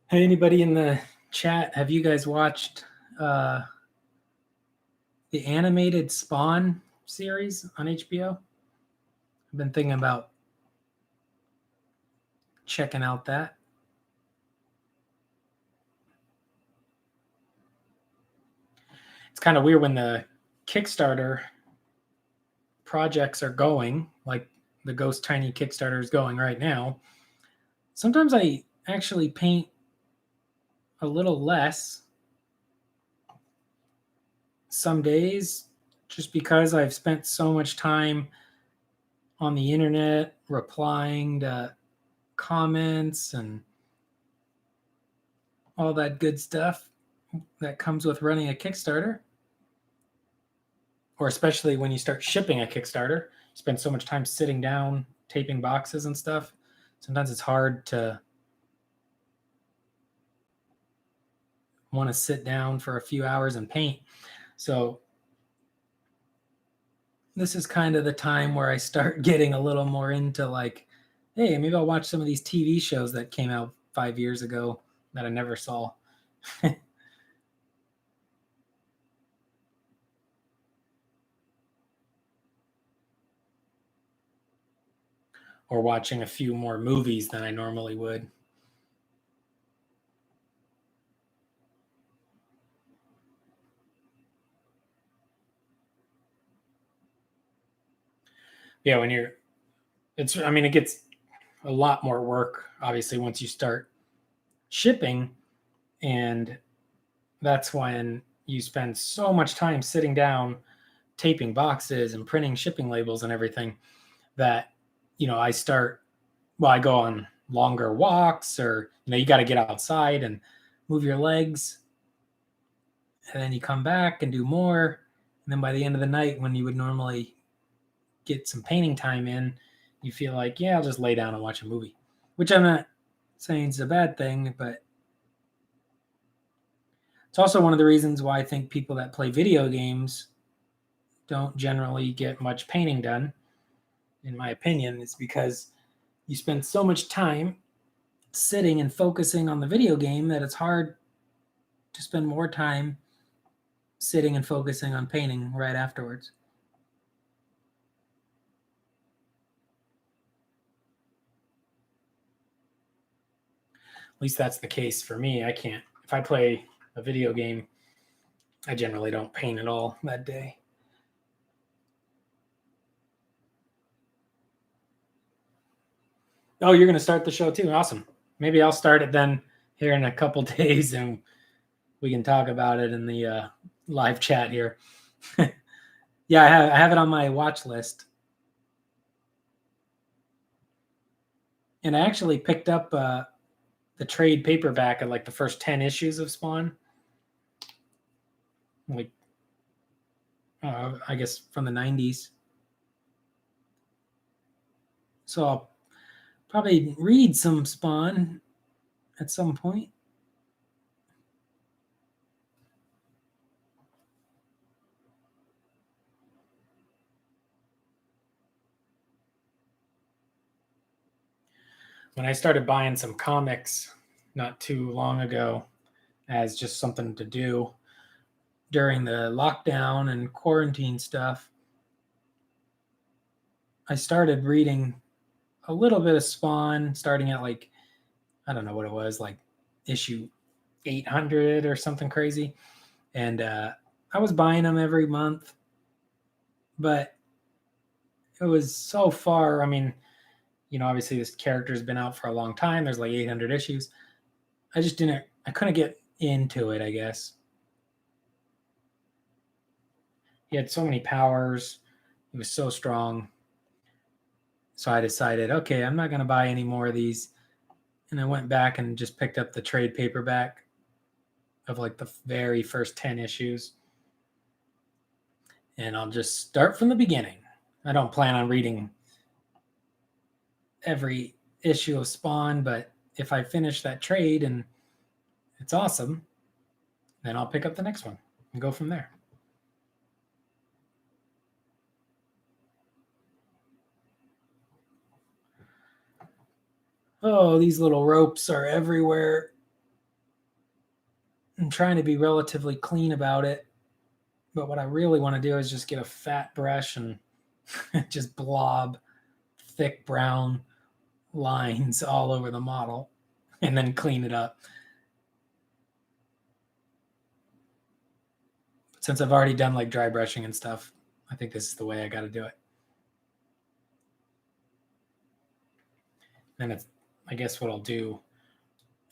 Hey, anybody in the chat, have you guys watched the animated Spawn series on HBO? I've been thinking about checking out that. It's kind of weird when the Kickstarter projects are going, like the Ghost Tiny Kickstarter is going right now. Sometimes I actually paint a little less some days just because I've spent so much time on the internet replying to comments and all that good stuff that comes with running a Kickstarter. Or especially when you start shipping a Kickstarter, you spend so much time sitting down, taping boxes and stuff. Sometimes it's hard to want to sit down for a few hours and paint. So this is kind of the time where I start getting a little more into like, hey, maybe I'll watch some of these TV shows that came out 5 years ago that I never saw. Or watching a few more movies than I normally would. Yeah, when you're, I mean, it gets a lot more work, obviously, once you start shipping. And that's when you spend so much time sitting down, taping boxes and printing shipping labels and everything that, I start, well, I go on longer walks, or, you got to get outside and move your legs. And then you come back and do more. And then by the end of the night, when you would normally get some painting time in, you feel like, yeah, I'll just lay down and watch a movie, which I'm not saying is a bad thing, but it's also one of the reasons why I think people that play video games don't generally get much painting done, in my opinion. Is because you spend so much time sitting and focusing on the video game that it's hard to spend more time sitting and focusing on painting right afterwards. At least that's the case for me. I can't, if I play a video game, I generally don't paint at all that day. Oh, you're going to start the show too. Awesome. Maybe I'll start it then here in a couple days, and we can talk about it in the live chat here. Yeah, I have it on my watch list. And I actually picked up the trade paperback of like the first 10 issues of Spawn. Like, I guess from the 90s. So I'll probably read some Spawn at some point. When I started buying some comics not too long ago as just something to do during the lockdown and quarantine stuff, I started reading a little bit of Spawn, starting at like, I don't know what it was, like issue 800 or something crazy. And I was buying them every month, but it was so far. I mean, obviously this character's been out for a long time. There's like 800 issues. I couldn't get into it, I guess. He had so many powers. He was so strong. So I decided, okay, I'm not going to buy any more of these. And I went back and just picked up the trade paperback of like the very first 10 issues. And I'll just start from the beginning. I don't plan on reading every issue of Spawn, but if I finish that trade and it's awesome, then I'll pick up the next one and go from there. Oh, these little ropes are everywhere. I'm trying to be relatively clean about it, but what I really want to do is just get a fat brush and just blob thick brown lines all over the model and then clean it up. Since I've already done like dry brushing and stuff, I think this is the way I got to do it. And it's, I guess what I'll do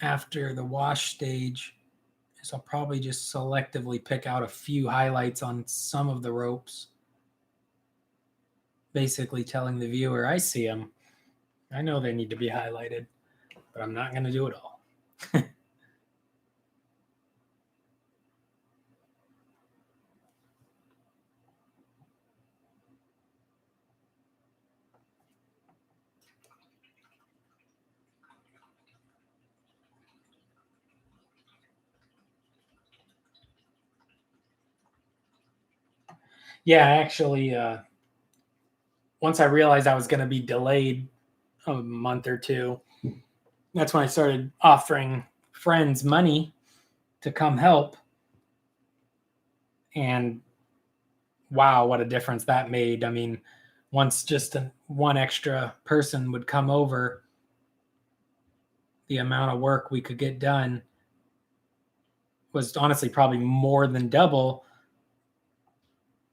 after the wash stage is I'll probably just selectively pick out a few highlights on some of the ropes, basically telling the viewer, I see them. I know they need to be highlighted, but I'm not going to do it all. Yeah, actually, once I realized I was going to be delayed a month or two, that's when I started offering friends money to come help. And wow, what a difference that made. I mean, once just one extra person would come over, the amount of work we could get done was honestly probably more than double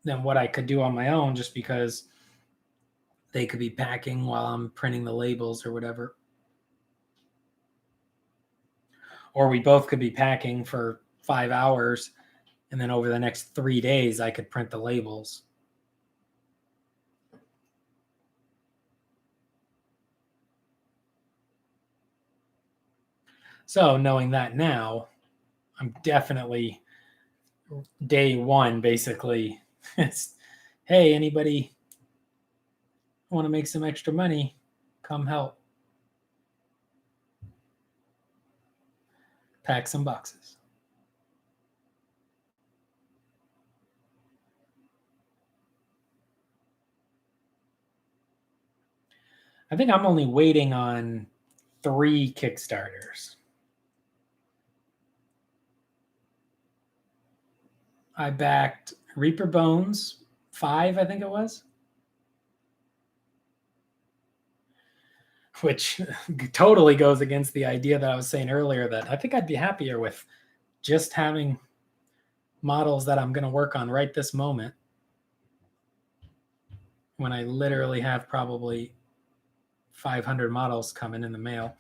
than what I could do on my own, just because they could be packing while I'm printing the labels or whatever. Or we both could be packing for 5 hours, and then over the next 3 days, I could print the labels. So knowing that now, I'm definitely day one, basically. It's, hey, anybody want to make some extra money? Come help. Pack some boxes. I think I'm only waiting on 3 Kickstarters. I backed Reaper Bones 5, I think it was, which totally goes against the idea that I was saying earlier, that I think I'd be happier with just having models that I'm going to work on right this moment, when I literally have probably 500 models coming in the mail.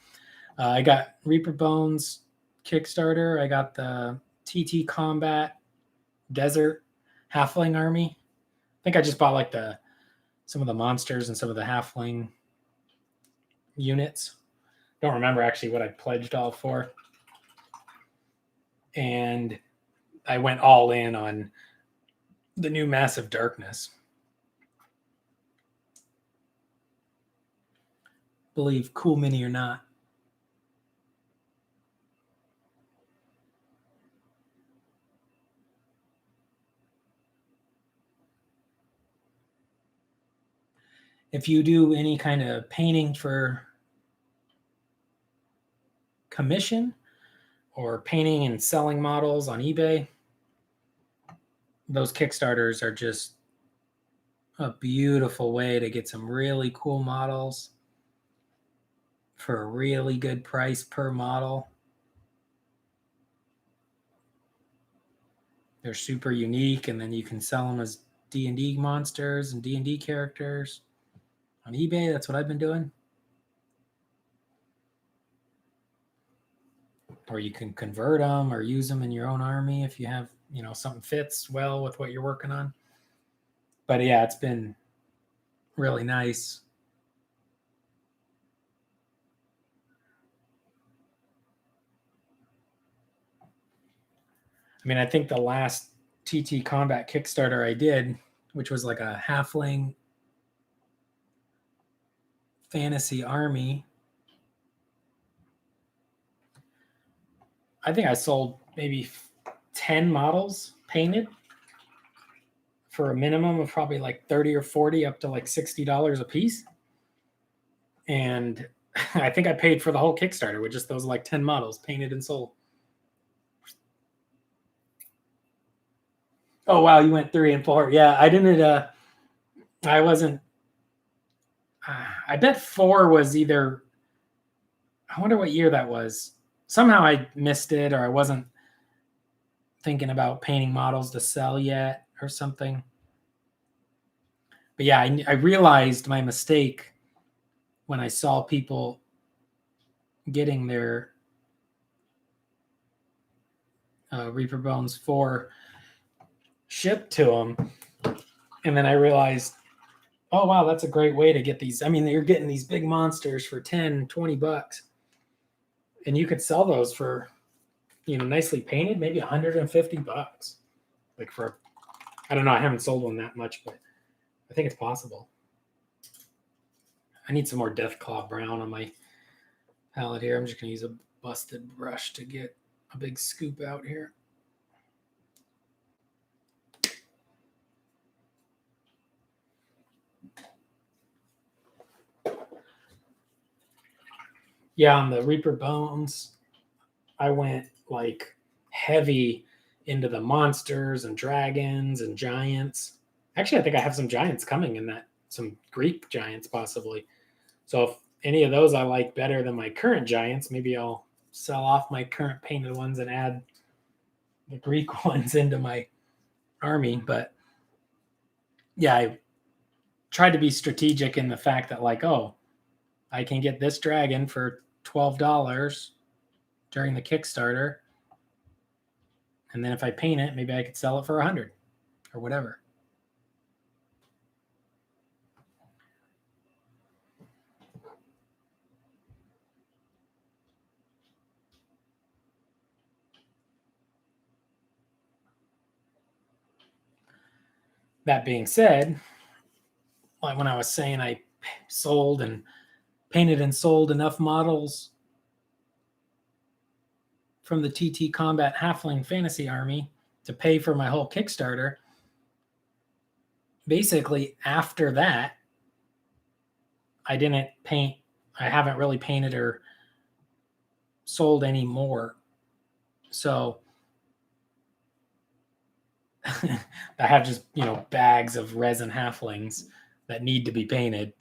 I got Reaper Bones Kickstarter. I got the TT Combat Desert Halfling Army. I think I just bought like some of the monsters and some of the Halfling units. Don't remember actually what I pledged all for. And I went all in on the new Massive Darkness. Believe Cool Mini or not. If you do any kind of painting for commission or painting and selling models on eBay, those Kickstarters are just a beautiful way to get some really cool models for a really good price per model. They're super unique, and then you can sell them as D&D monsters and D&D characters on eBay. That's what I've been doing. Or you can convert them or use them in your own army if you have, something fits well with what you're working on. But yeah, it's been really nice. I mean, I think the last TT Combat Kickstarter I did, which was like a Halfling fantasy army, I think I sold maybe 10 models painted for a minimum of probably like 30 or 40 up to like $60 a piece. And I think I paid for the whole Kickstarter with just those like 10 models painted and sold. Oh, wow. You went 3 and 4. Yeah, I didn't, I wasn't, I bet 4 was either, I wonder what year that was. Somehow I missed it, or I wasn't thinking about painting models to sell yet or something. But yeah, I realized my mistake when I saw people getting their Reaper Bones 4 shipped to them. And then I realized, oh, wow, that's a great way to get these. I mean, you're getting these big monsters for 10, 20 bucks. And you could sell those for, nicely painted, maybe 150 bucks. Like I don't know, I haven't sold one that much, but I think it's possible. I need some more Deathclaw Brown on my palette here. I'm just going to use a busted brush to get a big scoop out here. Yeah, on the Reaper Bones, I went like heavy into the monsters and dragons and giants. Actually, I think I have some giants coming in that, some Greek giants possibly. So if any of those I like better than my current giants, maybe I'll sell off my current painted ones and add the Greek ones into my army. But yeah, I tried to be strategic in the fact that, like, oh, I can get this dragon for $12 during the Kickstarter. And then if I paint it, maybe I could sell it for 100 or whatever. That being said, like when I was saying I sold and painted and sold enough models from the TT Combat Halfling Fantasy Army to pay for my whole Kickstarter, basically after that, I didn't paint. I haven't really painted or sold any more. So I have just, bags of resin halflings that need to be painted,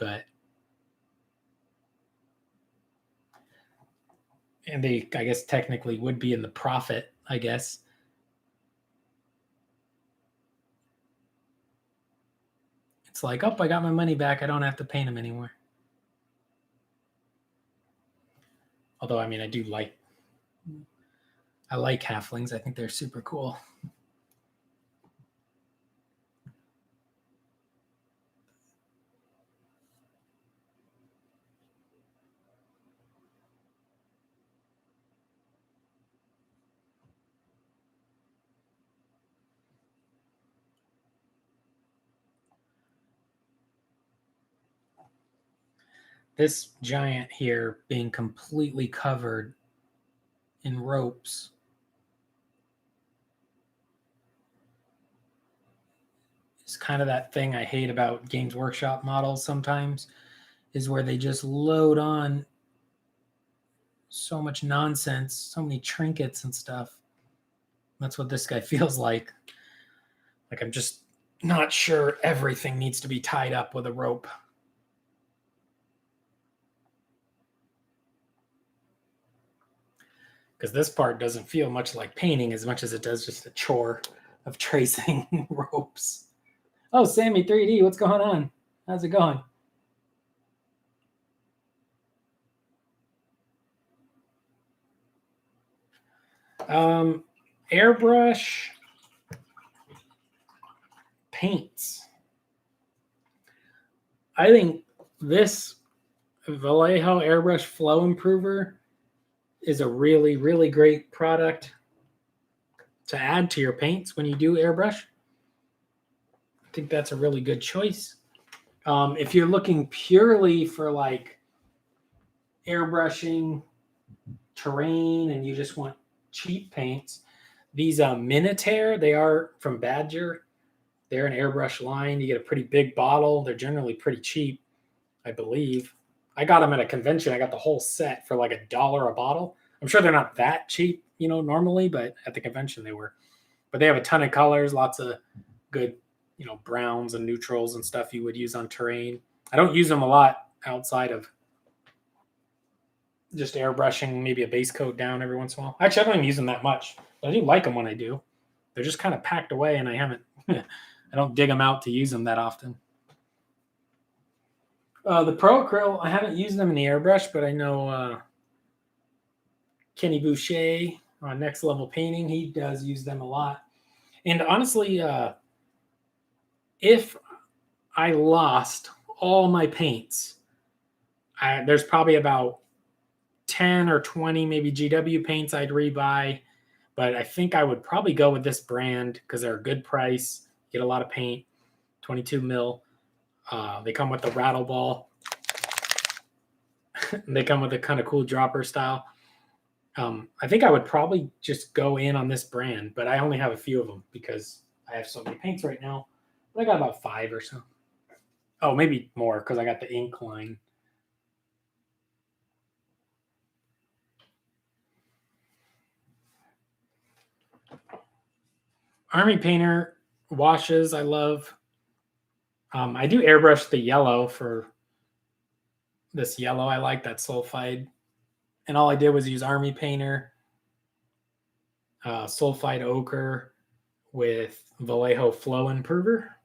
and they, I guess, technically would be in the profit, I guess. It's like, oh, I got my money back. I don't have to paint them anymore. Although, I mean, I like halflings. I think they're super cool. This giant here being completely covered in ropes is kind of that thing I hate about Games Workshop models sometimes, is where they just load on so much nonsense, so many trinkets and stuff. That's what this guy feels like. Like I'm just not sure everything needs to be tied up with a rope. Because this part doesn't feel much like painting as much as it does just a chore of tracing ropes. Oh, Sammy 3D, what's going on? How's it going? Airbrush Paints. I think this Vallejo Airbrush Flow Improver is a really, really great product to add to your paints when you do airbrush. I think that's a really good choice. If you're looking purely for like airbrushing terrain and you just want cheap paints, these Minitaire, they are from Badger. They're an airbrush line. You get a pretty big bottle. They're generally pretty cheap, I believe. I got them at a convention. I got the whole set for like $1 a bottle. I'm sure they're not that cheap, normally, but at the convention they were. But they have a ton of colors, lots of good, browns and neutrals and stuff you would use on terrain. I don't use them a lot outside of just airbrushing, maybe a base coat down every once in a while. Actually, I don't even use them that much. But I do like them when I do. They're just kind of packed away, and I don't dig them out to use them that often. The Pro Acryl, I haven't used them in the airbrush, but I know Kenny Boucher on Next Level Painting, he does use them a lot. And honestly, if I lost all my paints, there's probably about 10 or 20 maybe GW paints I'd rebuy, but I think I would probably go with this brand because they're a good price, get a lot of paint, 22 mil. They come with the rattle ball. They come with a kind of cool dropper style. I think I would probably just go in on this brand, but I only have a few of them because I have so many paints right now. But I got about 5 or so. Oh, maybe more because I got the ink line. Army Painter washes I love. I do airbrush the yellow for this yellow. I like that sulfide. And all I did was use Army Painter, sulfide ochre with Vallejo Flow Improver.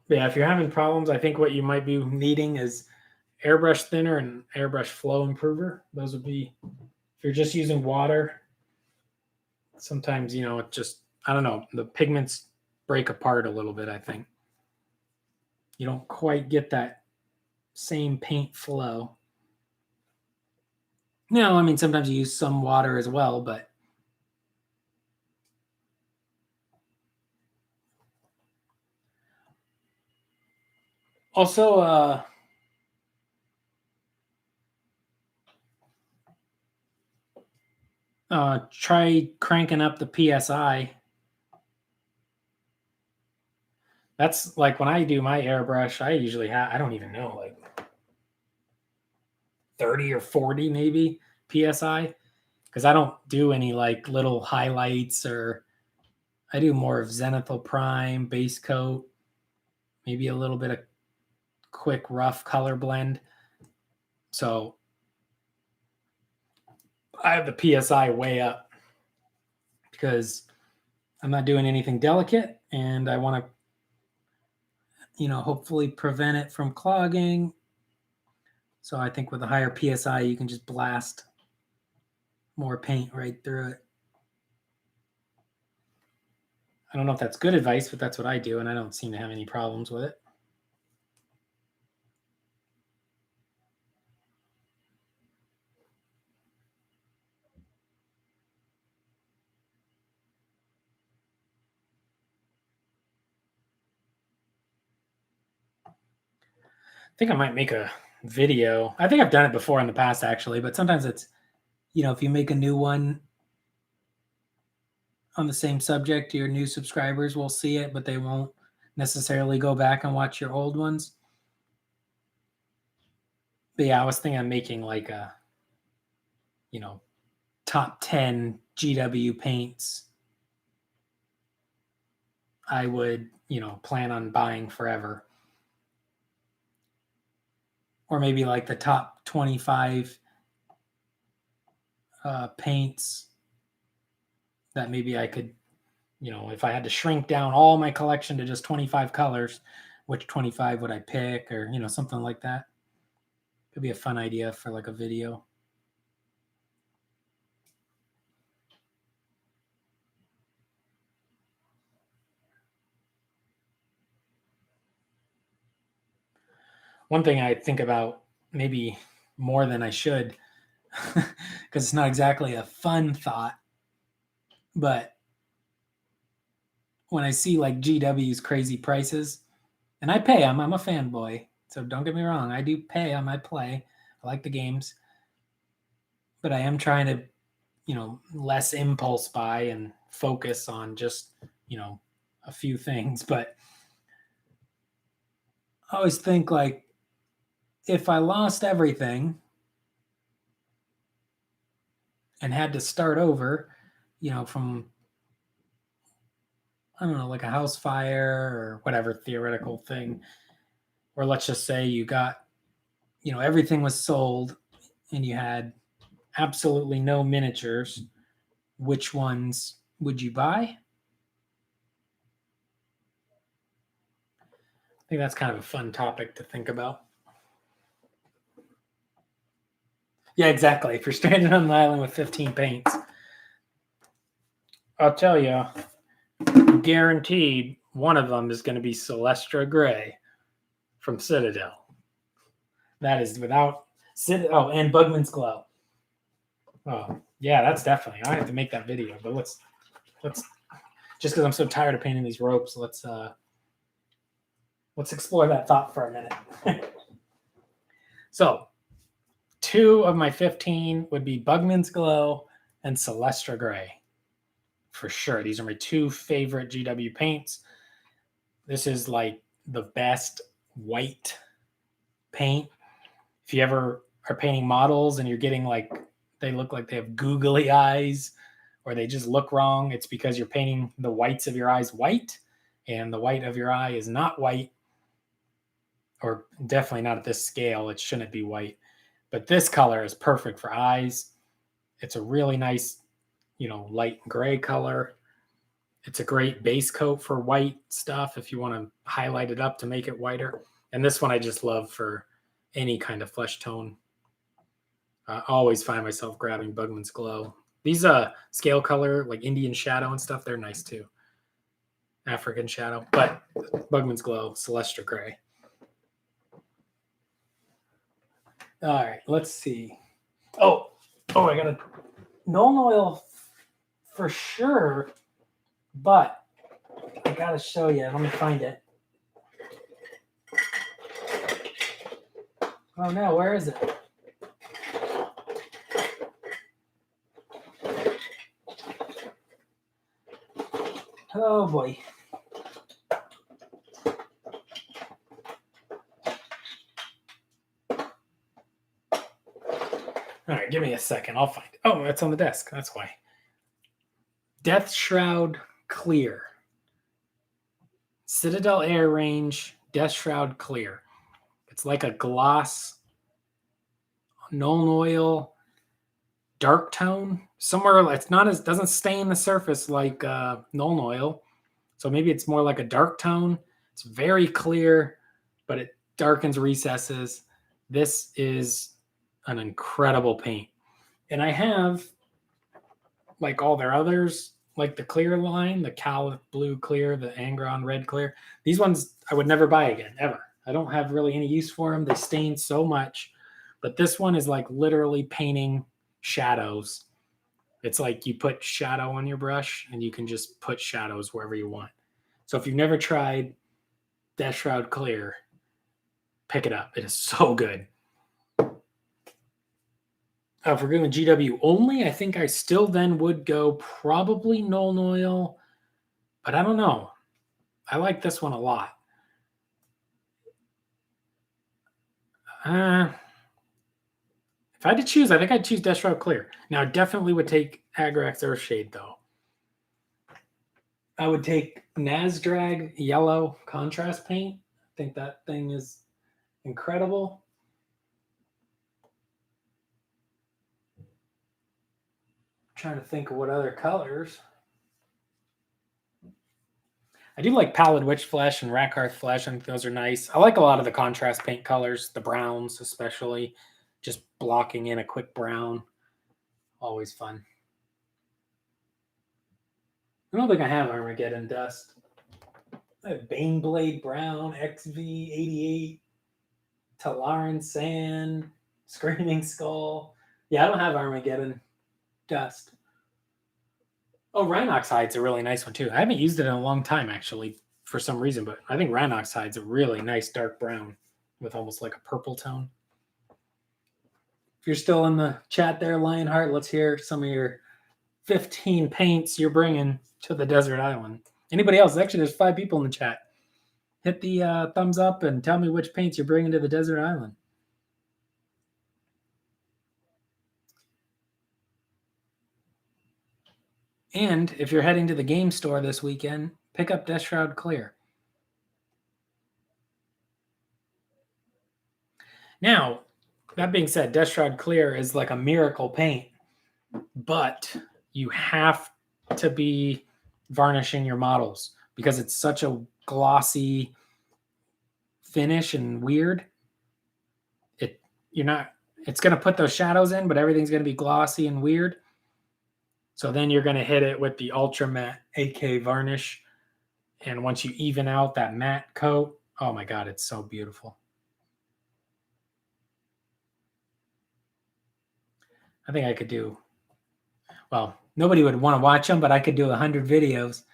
But yeah, if you're having problems, I think what you might be needing is airbrush thinner and airbrush flow improver. Those would be, if you're just using water, sometimes, it just, I don't know, the pigments break apart a little bit, I think. You don't quite get that same paint flow. No, I mean, sometimes you use some water as well, but also, try cranking up the PSI. That's like when I do my airbrush, I usually have, I don't even know, like 30 or 40 maybe PSI, because I don't do any like little highlights, or I do more of zenithal prime, base coat, maybe a little bit of quick rough color blend. So I have the PSI way up because I'm not doing anything delicate, and I want to, hopefully prevent it from clogging. So I think with a higher PSI, you can just blast more paint right through it. I don't know if that's good advice, but that's what I do, and I don't seem to have any problems with it. I think I might make a video. I think I've done it before in the past, actually, but sometimes it's, if you make a new one on the same subject, your new subscribers will see it, but they won't necessarily go back and watch your old ones. But yeah, I was thinking of making like a, top 10 GW paints I would, plan on buying forever. Or maybe like the top 25 paints that maybe I could, if I had to shrink down all my collection to just 25 colors, which 25 would I pick, or, something like that. Could be a fun idea for like a video. One thing I think about maybe more than I should, because it's not exactly a fun thought, but when I see like GW's crazy prices, and I pay them, I'm a fanboy, so don't get me wrong, I do pay on my play. I like the games, but I am trying to, less impulse buy and focus on just, a few things. But I always think like, if I lost everything and had to start over, from, I don't know, like a house fire or whatever theoretical thing, or let's just say you got, everything was sold and you had absolutely no miniatures, which ones would you buy? I think that's kind of a fun topic to think about. Yeah, exactly. If you're stranded on an island with 15 paints, I'll tell you, guaranteed one of them is going to be Celestra Gray from Citadel. That is without Oh, and Bugman's Glow. Oh, yeah, that's definitely. I have to make that video, but let's just because I'm so tired of painting these ropes, let's explore that thought for a minute. So, 2 of my 15 would be Bugman's Glow and Celestra Gray. For sure. These are my 2 favorite GW paints. This is like the best white paint. If you ever are painting models and you're getting like they look like they have googly eyes or they just look wrong, it's because you're painting the whites of your eyes white, and the white of your eye is not white, or definitely not at this scale. It shouldn't be white. But this color is perfect for eyes. It's a really nice, light gray color. It's a great base coat for white stuff if you want to highlight it up to make it whiter. And this one I just love for any kind of flesh tone. I always find myself grabbing Bugman's Glow. These scale color, like Indian Shadow and stuff, they're nice too. African Shadow. But Bugman's Glow, Celestra Gray. All right, let's see. Oh, I got a Nuln Oil for sure, but I got to show you. Let me find it. Oh no, where is it? Oh boy. All right, give me a second. I'll find it. Oh, it's on the desk. That's why. Death Shroud Clear. Citadel Air Range Death Shroud Clear. It's like a gloss Nuln Oil dark tone. Somewhere it's not as doesn't stain the surface like Nuln Oil. So maybe it's more like a dark tone. It's very clear, but it darkens recesses. This is an incredible paint. And I have, like all their others, like the clear line, the Cal Blue Clear, the Angron Red Clear. These ones I would never buy again, ever. I don't have really any use for them. They stain so much. But this one is like literally painting shadows. It's like you put shadow on your brush and you can just put shadows wherever you want. So if you've never tried Death Shroud Clear, pick it up. It is so good. If we're going GW only, I think I still then would go probably Nuln Oil, but I don't know. I like this one a lot. If I had to choose, I think I'd choose Death Shroud Clear. Now, I definitely would take Agrax Earthshade, though. I would take Nazdrag Yellow Contrast Paint. I think that thing is incredible. Trying to think of what other colors. I do like Pallid Witch Flesh and Rackhearth Flesh. I think those are nice. I like a lot of the contrast paint colors, the browns especially. Just blocking in a quick brown. Always fun. I don't think I have Armageddon Dust. I have Baneblade Brown, XV88, Talaran Sand, Screaming Skull. Yeah, I don't have Armageddon Dust. Oh, Rhinox Hide's a really nice one too. I haven't used it in a long time actually for some reason, but I think Rhinox Hide's a really nice dark brown with almost like a purple tone. If you're still in the chat there, Lionheart, let's hear some of your 15 paints you're bringing to the desert island. Anybody else? Actually, there's 5 people in the chat. Hit the thumbs up and tell me which paints you're bringing to the desert island. And if you're heading to the game store this weekend, pick up Death Shroud Clear. Now, that being said, Death Shroud Clear is like a miracle paint, but you have to be varnishing your models because it's such a glossy finish and weird. It's going to put those shadows in, but everything's going to be glossy and weird. So then you're going to hit it with the Ultra Matte AK varnish. And once you even out that matte coat, oh my God, it's so beautiful. I think I could do, well, nobody would want to watch them, but I could do 100 videos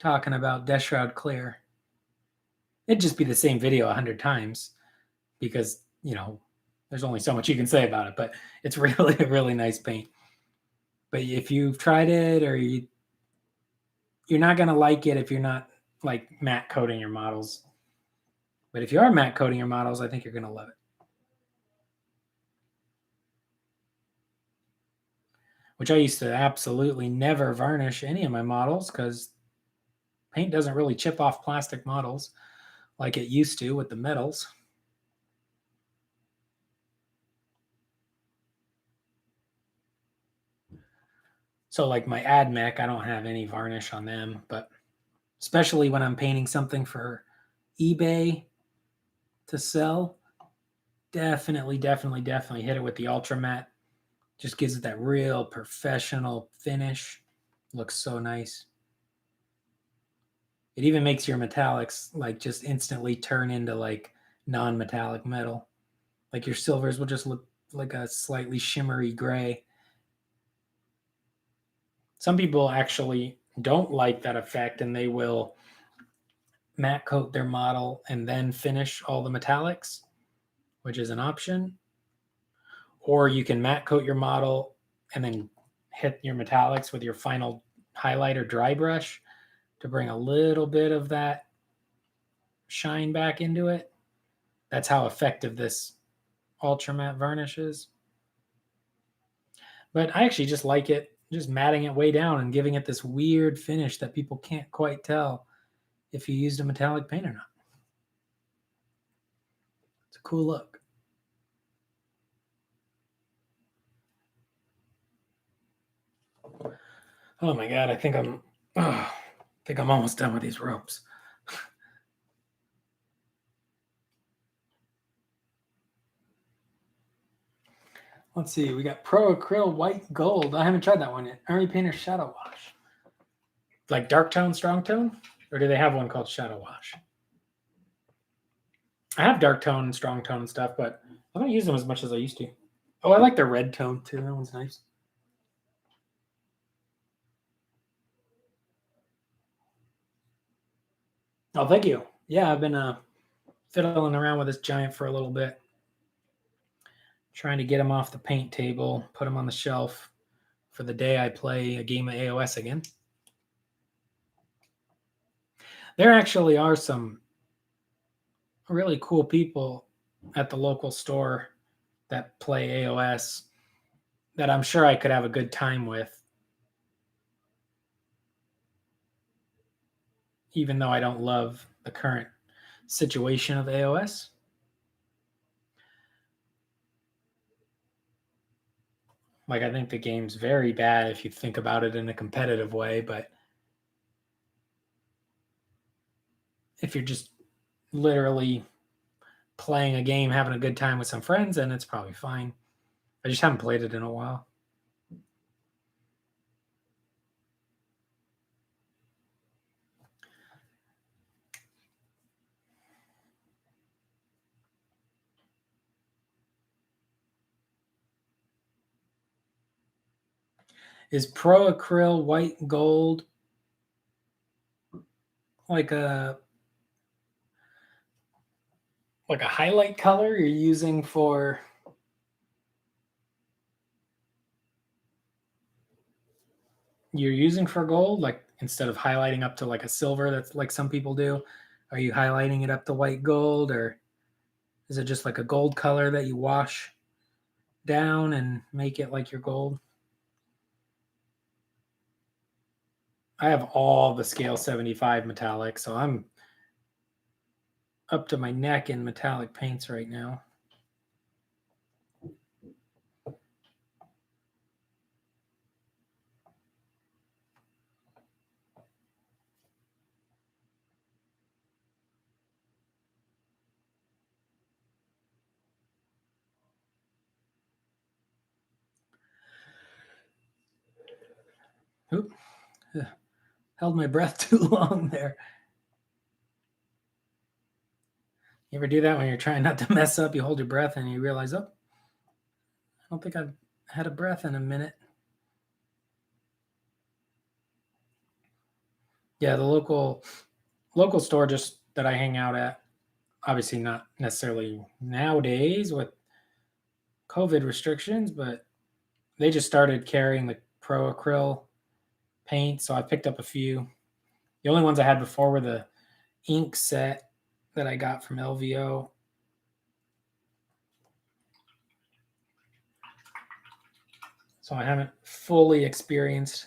talking about Death Shroud Clear. It'd just be the same video 100 times because, there's only so much you can say about it, but it's really a really nice paint. But if you've tried it or you're not going to like it if you're not like matte coating your models. But if you are matte coating your models, I think you're going to love it. which I used to absolutely never varnish any of my models because paint doesn't really chip off plastic models like it used to with the metals. So like my AdMech, I don't have any varnish on them, but especially when I'm painting something for eBay to sell, definitely hit it with the Ultra Matte. Just gives it that real professional finish. Looks so nice. It even makes your metallics like just instantly turn into like non-metallic metal. Like your silvers will just look like a slightly shimmery gray. Some people actually don't like that effect and they will matte coat their model and then finish all the metallics, which is an option. Or you can matte coat your model and then hit your metallics with your final highlight or dry brush to bring a little bit of that shine back into it. That's how effective this ultra matte varnish is. But I actually just like it, just matting it way down and giving it this weird finish that people can't quite tell if you used a metallic paint or not. It's a cool look. Oh my God, I think I'm almost done with these ropes. Let's see, we got Pro Acryl White Gold. I haven't tried that one yet. Army Painter Shadow Wash. Like dark tone, strong tone? Or do they have one called Shadow Wash? I have dark tone and strong tone and stuff, but I don't use them as much as I used to. Oh, I like the red tone too. That one's nice. Oh, thank you. Yeah, I've been fiddling around with this giant for a little bit. Trying to get him off the paint table, put him on the shelf for the day I play a game of AOS again. There actually are some really cool people at the local store that play AOS that I'm sure I could have a good time with, even though I don't love the current situation of AOS. Like, I think the game's very bad if you think about it in a competitive way, but if you're just literally playing a game, having a good time with some friends, then it's probably fine. I just haven't played it in a while. Is Pro Acryl White Gold like a highlight color you're using for gold, like instead of highlighting up to like a silver that's like some people do, are you highlighting it up to white gold, or is it just like a gold color that you wash down and make it like your gold? I have all the scale 75 metallic, so I'm up to my neck in metallic paints right now. Oop. Held my breath too long there. You ever do that when you're trying not to mess up? You hold your breath and you realize, oh, I don't think I've had a breath in a minute. Yeah, the local store just that I hang out at, obviously not necessarily nowadays with COVID restrictions, but they just started carrying the Pro Acryl paint, so I picked up a few. The only ones I had before were the ink set that I got from LVO. So I haven't fully experienced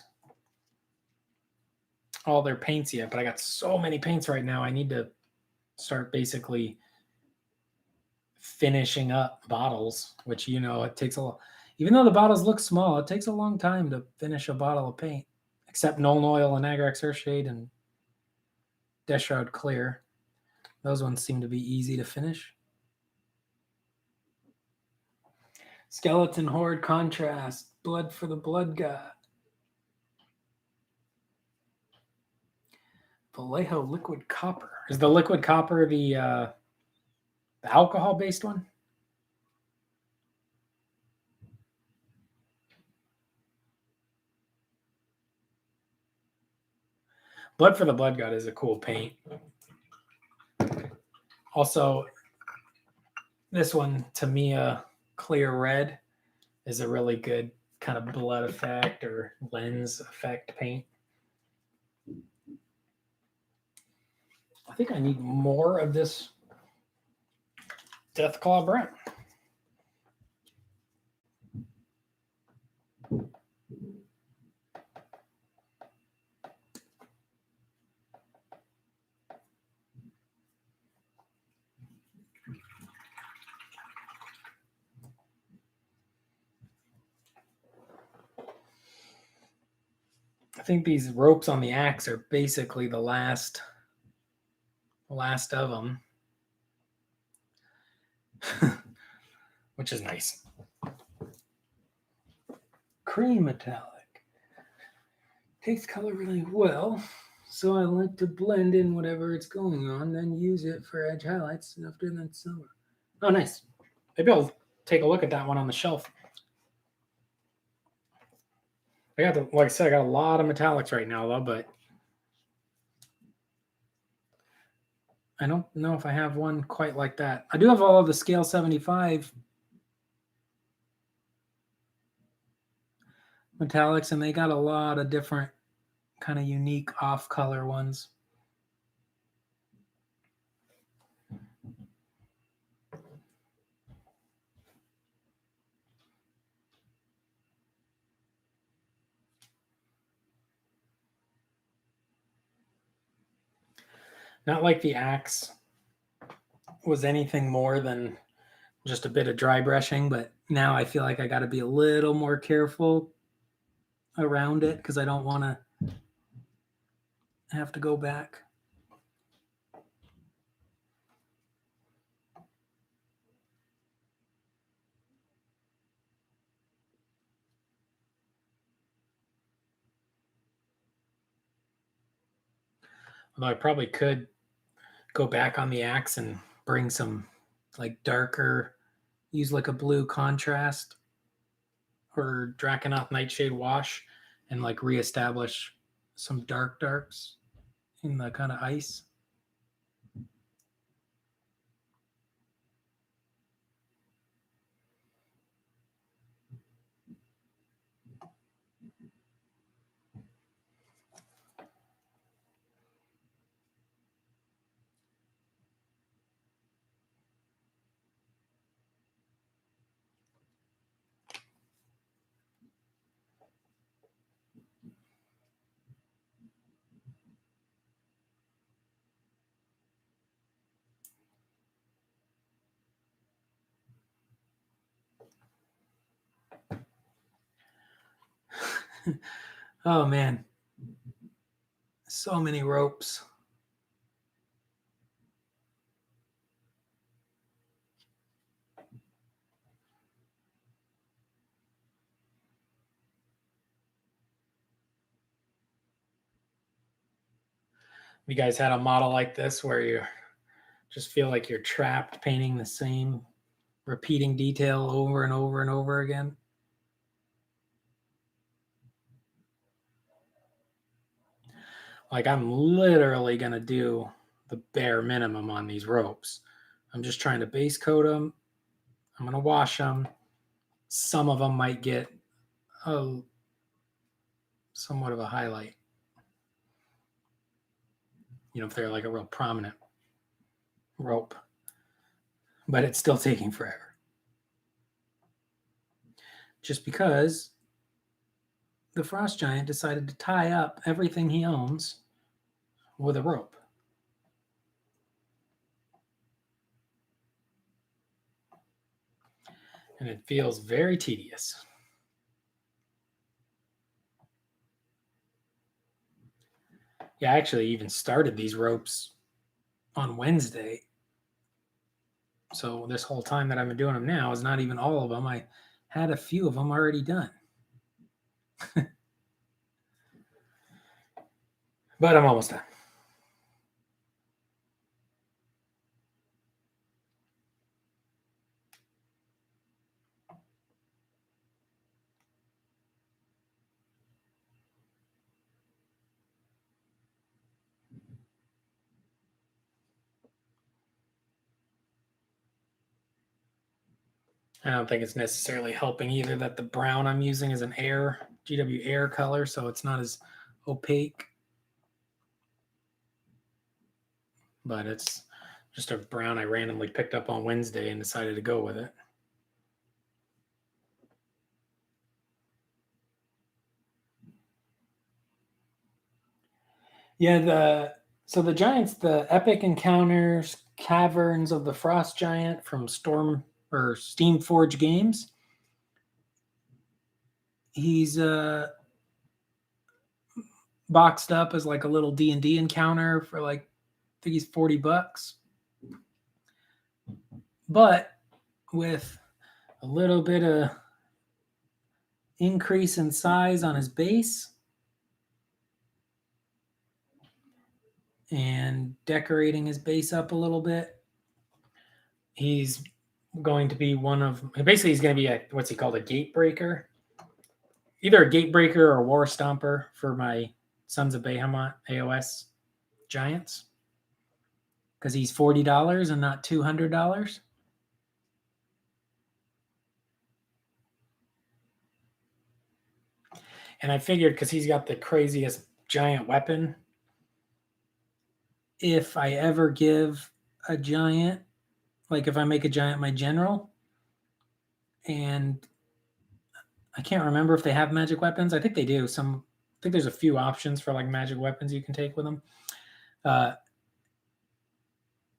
all their paints yet, but I got so many paints right now. I need to start basically finishing up bottles, which, you know, it takes a lot. Even though the bottles look small, it takes a long time to finish a bottle of paint, except Nuln Oil and Agrax Earthshade and Death Shroud Clear. Those ones seem to be easy to finish. Skeleton Horde Contrast, Blood for the Blood God. Vallejo Liquid Copper. Is the Liquid Copper the alcohol-based one? Blood for the Blood God is a cool paint. Also, this one, Tamiya Clear Red, is a really good kind of blood effect or lens effect paint. I think I need more of this Deathclaw Brown. I think these ropes on the axe are basically the last of them, which is nice. Cream metallic. Takes color really well, so I like to blend in whatever it's going on, then use it for edge highlights after that silver. Oh, nice. Maybe I'll take a look at that one on the shelf. Like I said, I got a lot of metallics right now, though, but I don't know if I have one quite like that. I do have all of the Scale 75 metallics, and they got a lot of different kind of unique off-color ones. Not like the axe was anything more than just a bit of dry brushing, but now I feel like I got to be a little more careful around it because I don't want to have to go back. Although I probably could go back on the axe and bring some like darker, use like a blue contrast or Draconoth Nightshade wash and like reestablish some darks in the kind of ice. Oh man, so many ropes. You guys had a model like this where you just feel like you're trapped painting the same repeating detail over and over and over again? Like I'm literally going to do the bare minimum on these ropes. I'm just trying to base coat them. I'm going to wash them. Some of them might get somewhat of a highlight. You know, if they're like a real prominent rope. But it's still taking forever. Just because the frost giant decided to tie up everything he owns with a rope. And it feels very tedious. Yeah, I actually even started these ropes on Wednesday. So this whole time that I've been doing them now is not even all of them. I had a few of them already done. But I'm almost done. I don't think it's necessarily helping either that the brown I'm using is an GW Air color, so it's not as opaque. But it's just a brown I randomly picked up on Wednesday and decided to go with it. Yeah, so the giants, the Epic Encounters Caverns of the Frost Giant from Steamforge Games. He's boxed up as like a little D&D encounter for like, I think he's $40. But with a little bit of increase in size on his base and decorating his base up a little bit, he's going to be he's going to be what's he called, a gate breaker, either a gate breaker or a war stomper for my Sons of Behemoth AOS giants, because he's $40 and not $200. And I figured because he's got the craziest giant weapon, if I ever give a giant, like if I make a giant my general, and I can't remember if they have magic weapons. I think they do. I think there's a few options for like magic weapons you can take with them. I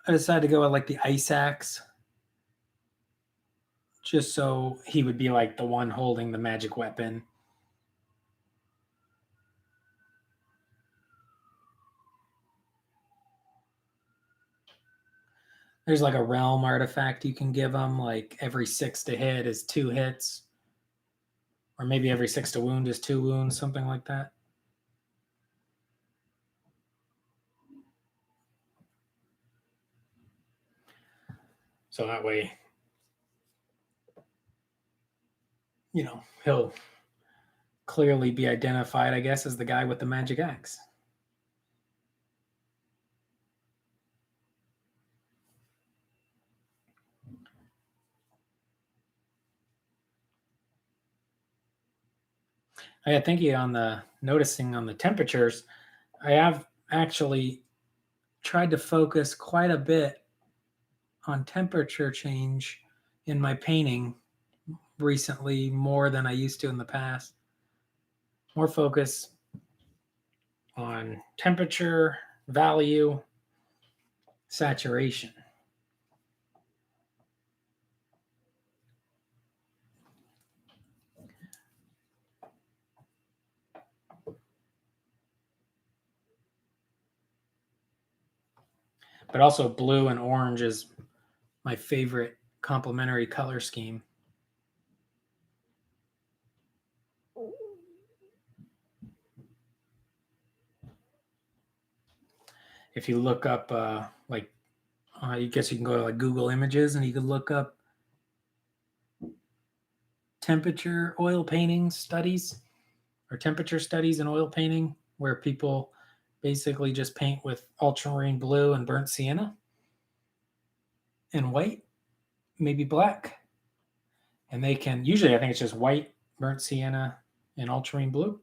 decided to go with like the ice axe, just so he would be like the one holding the magic weapon. There's like a realm artifact you can give him, like every 6 to hit is 2 hits, or maybe every 6 to wound is 2 wounds, something like that. So that way, he'll clearly be identified, I guess, as the guy with the magic axe. I thank you on noticing on the temperatures. I have actually tried to focus quite a bit on temperature change in my painting recently, more than I used to in the past. More focus on temperature, value, saturation. But also blue and orange is my favorite complementary color scheme. If you look up, I guess you can go to like Google Images and you can look up temperature oil painting studies, or temperature studies in oil painting, where people basically just paint with ultramarine blue and burnt sienna and white, maybe black. And they can, usually I think it's just white, burnt sienna, and ultramarine blue.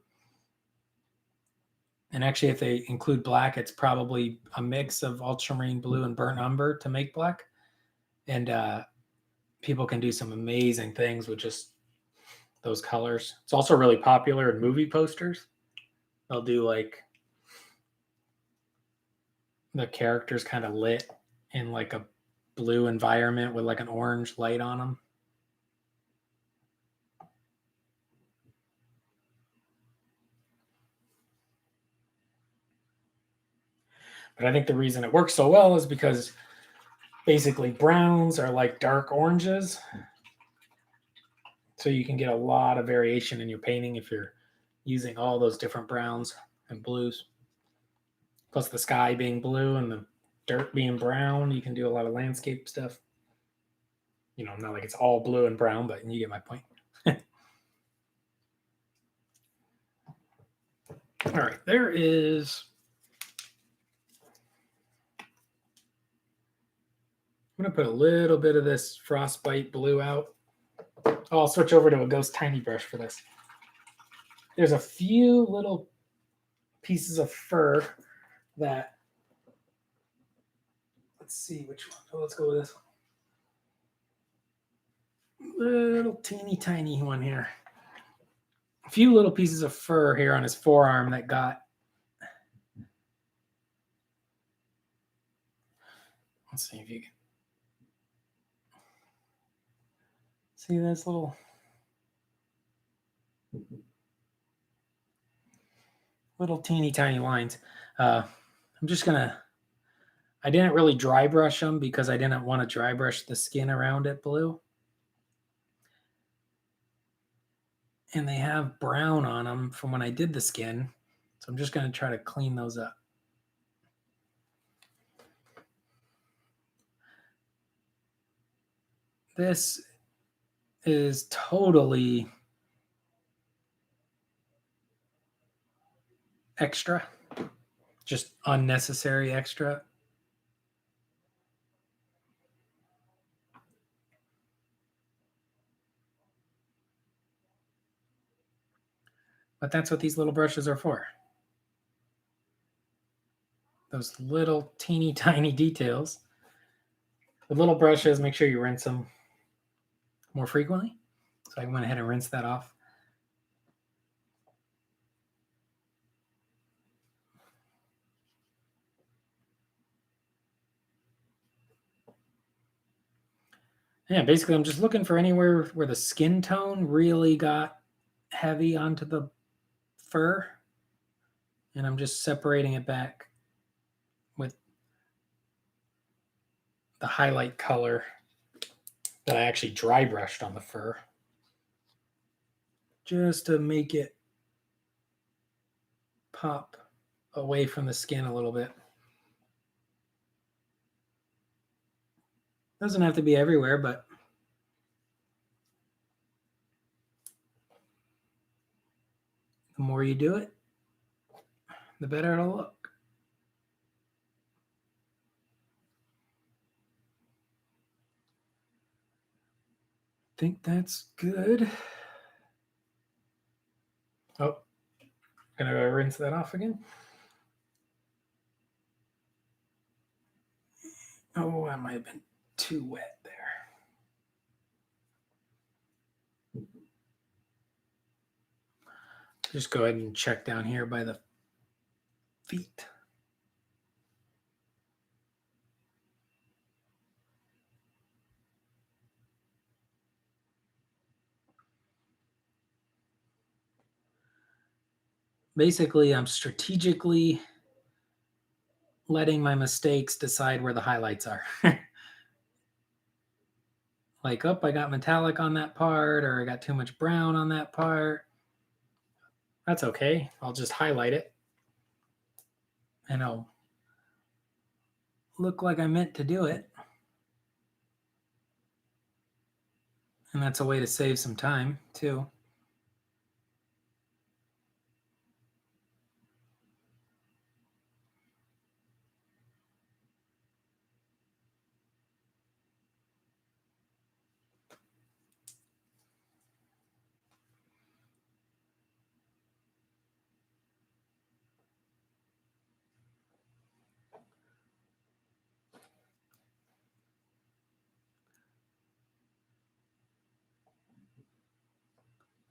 And actually, if they include black, it's probably a mix of ultramarine blue and burnt umber to make black. And people can do some amazing things with just those colors. It's also really popular in movie posters. They'll do like the characters kind of lit in like a blue environment with like an orange light on them. But I think the reason it works so well is because basically browns are like dark oranges. So you can get a lot of variation in your painting if you're using all those different browns and blues. Plus the sky being blue and the dirt being brown, you can do a lot of landscape stuff. You know, not like it's all blue and brown, but you get my point. All right, there is. I'm going to put a little bit of this Frostbite blue out. Oh, I'll switch over to a Ghost Tiny Brush for this. There's a few little pieces of fur that, let's see which one. Oh, let's go with this one. Little teeny tiny one here. A few little pieces of fur here on his forearm that got, let's see if you can see this little teeny tiny lines. I'm just gonna, I didn't really dry brush them because I didn't want to dry brush the skin around it blue. And they have brown on them from when I did the skin. So I'm just going to try to clean those up. This is totally extra, just unnecessary extra. But that's what these little brushes are for. Those little teeny tiny details. With little brushes, make sure you rinse them more frequently. So I went ahead and rinsed that off. Yeah, basically I'm just looking for anywhere where the skin tone really got heavy onto the fur. And I'm just separating it back with the highlight color that I actually dry brushed on the fur, just to make it pop away from the skin a little bit. Doesn't have to be everywhere, but the more you do it, the better it'll look. I think that's good. Oh, gonna go rinse that off again. Oh, that might have been too wet there. Just go ahead and check down here by the feet. Basically, I'm strategically letting my mistakes decide where the highlights are. Like, oh, I got metallic on that part, or I got too much brown on that part. That's okay. I'll just highlight it. And I'll look like I meant to do it. And that's a way to save some time, too.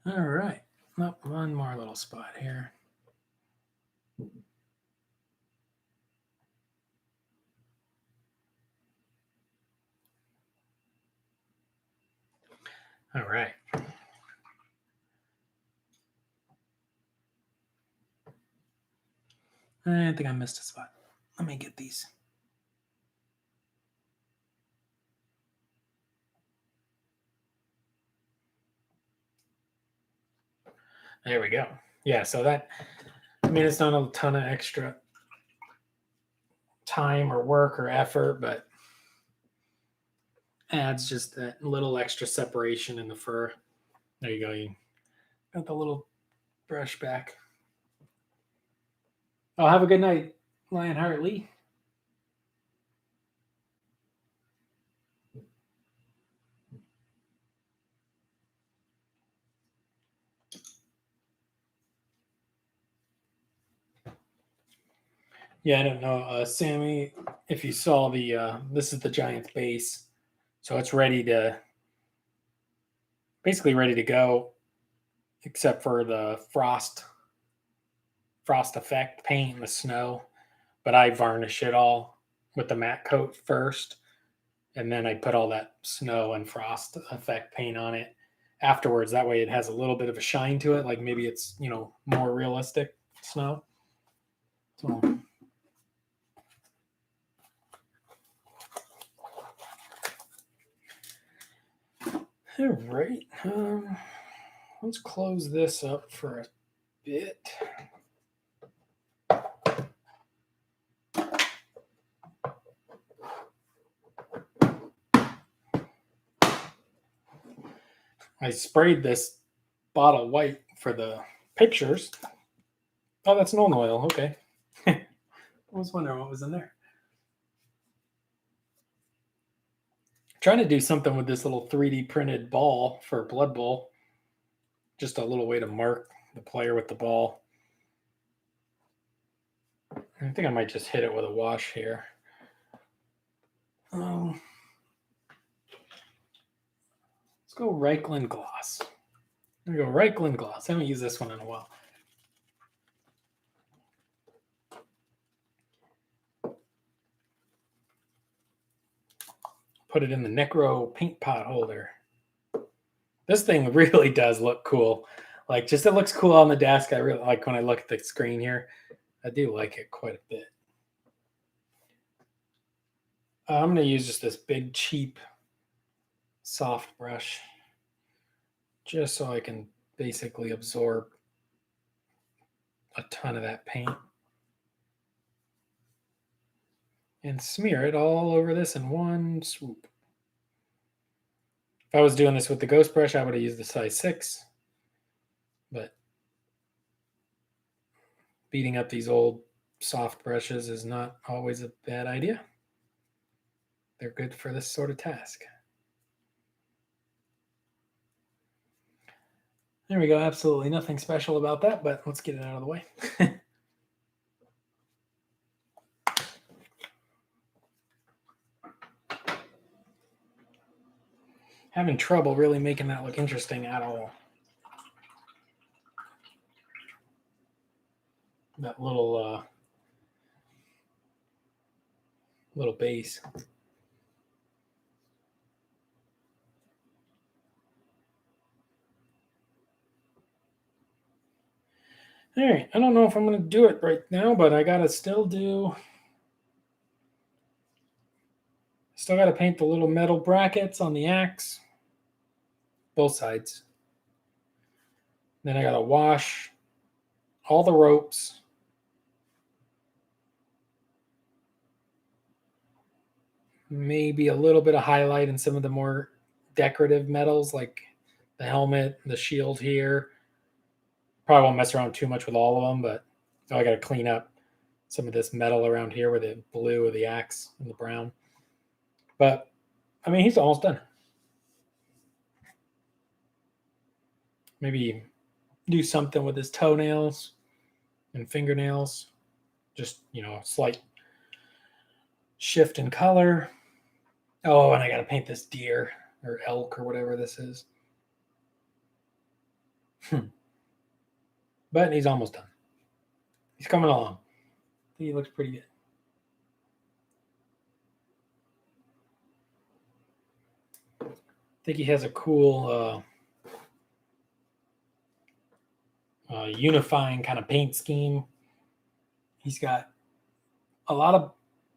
All right. Oh, one more little spot here. All right. I think I missed a spot. Let me get these. There we go. Yeah, so that, I mean, it's not a ton of extra time or work or effort, but adds just that little extra separation in the fur. There you go. You got the little brush back. Oh, have a good night, Lionheart Lee. Yeah, I don't know, Sammy, if you saw the, this is the Giant's base. So it's ready to, basically ready to go, except for the frost effect paint and the snow. But I varnish it all with the matte coat first, and then I put all that snow and frost effect paint on it afterwards. That way it has a little bit of a shine to it, like maybe it's, more realistic snow. So all right, let's close this up for a bit. I sprayed this bottle white for the pictures. Oh, that's Nuln Oil. Okay. I was wondering what was in there. Trying to do something with this little 3D printed ball for Blood Bowl. Just a little way to mark the player with the ball. I think I might just hit it with a wash here. Let's go Reichland Gloss. There we go, Reichland Gloss. I haven't used this one in a while. Put it in the Necro paint pot holder. This thing really does look cool. Like, just it looks cool on the desk. I really like when I look at the screen here. I do like it quite a bit. I'm going to use just this big, cheap, soft brush just so I can basically absorb a ton of that paint and smear it all over this in one swoop. If I was doing this with the ghost brush, I would have used the size 6, but beating up these old soft brushes is not always a bad idea. They're good for this sort of task. There we go. Absolutely nothing special about that, but let's get it out of the way. Having trouble really making that look interesting at all. That little base. All right, I don't know if I'm going to do it right now, but I got to still got to paint the little metal brackets on the axe, both sides. Then I got to wash all the ropes. Maybe a little bit of highlight in some of the more decorative metals, like the helmet, the shield here. Probably won't mess around too much with all of them, but I got to clean up some of this metal around here with the blue of the axe and the brown. But, I mean, he's almost done. Maybe do something with his toenails and fingernails. Just, a slight shift in color. Oh, and I got to paint this deer or elk or whatever this is. But he's almost done. He's coming along. I think he looks pretty good. I think he has a cool unifying kind of paint scheme. He's got a lot of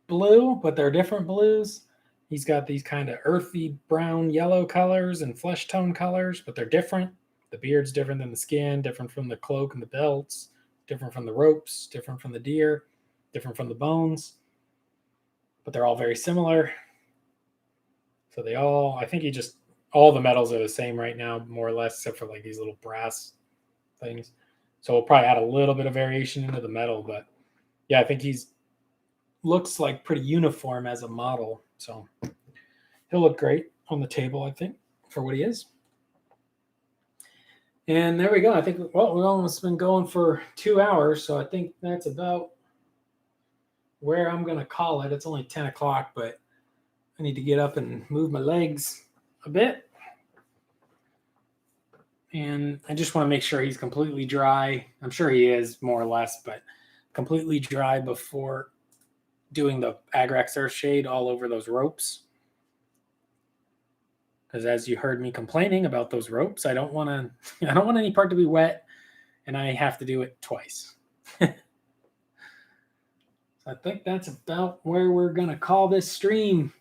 blue, but they're different blues. He's got these kind of earthy brown yellow colors and flesh tone colors, but they're different. The beard's different than the skin, different from the cloak and the belts, different from the ropes, different from the deer, different from the bones. But they're all very similar. So they all, I think all the metals are the same right now, more or less, except for like these little brass things. So we'll probably add a little bit of variation into the metal, but yeah, I think looks like pretty uniform as a model. So he'll look great on the table, I think, for what he is. And there we go. I think, well, we've almost been going for 2 hours, so I think that's about where I'm going to call it. It's only 10 o'clock, but I need to get up and move my legs a bit. And I just want to make sure he's completely dry. I'm sure he is, more or less, but completely dry before doing the Agrax Earth Shade all over those ropes. Because as you heard me complaining about those ropes, I don't want any part to be wet, and I have to do it twice. So I think that's about where we're going to call this stream.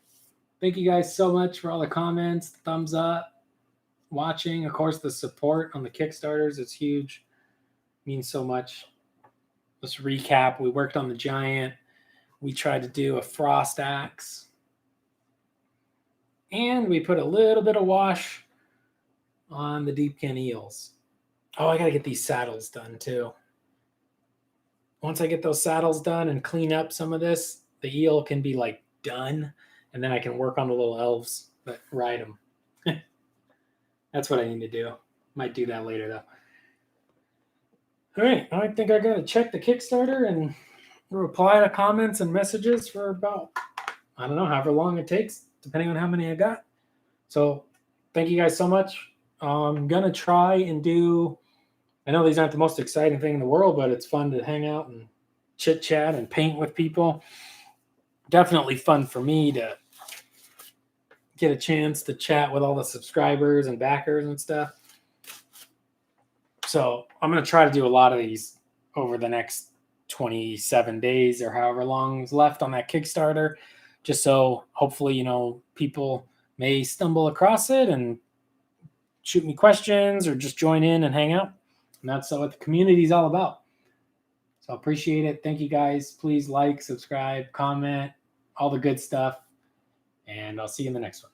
Thank you guys so much for all the comments, thumbs up, watching. Of course, the support on the Kickstarters is huge. Means so much. Let's recap. We worked on the giant. We tried to do a frost axe. And we put a little bit of wash on the Deepkin eels. Oh, I got to get these saddles done too. Once I get those saddles done and clean up some of this, the eel can be like done. And then I can work on the little elves that ride them. That's what I need to do. Might do that later though. All right, I think I got to check the Kickstarter and reply to comments and messages for about, I don't know, however long it takes, depending on how many I got. So thank you guys so much. I'm going to try and do, I know these aren't the most exciting thing in the world, but it's fun to hang out and chit chat and paint with people. Definitely fun for me to get a chance to chat with all the subscribers and backers and stuff. So I'm going to try to do a lot of these over the next 27 days or however long is left on that Kickstarter, just so hopefully, people may stumble across it and shoot me questions or just join in and hang out. And that's what the community is all about. So I appreciate it. Thank you guys. Please like, subscribe, comment, all the good stuff. And I'll see you in the next one.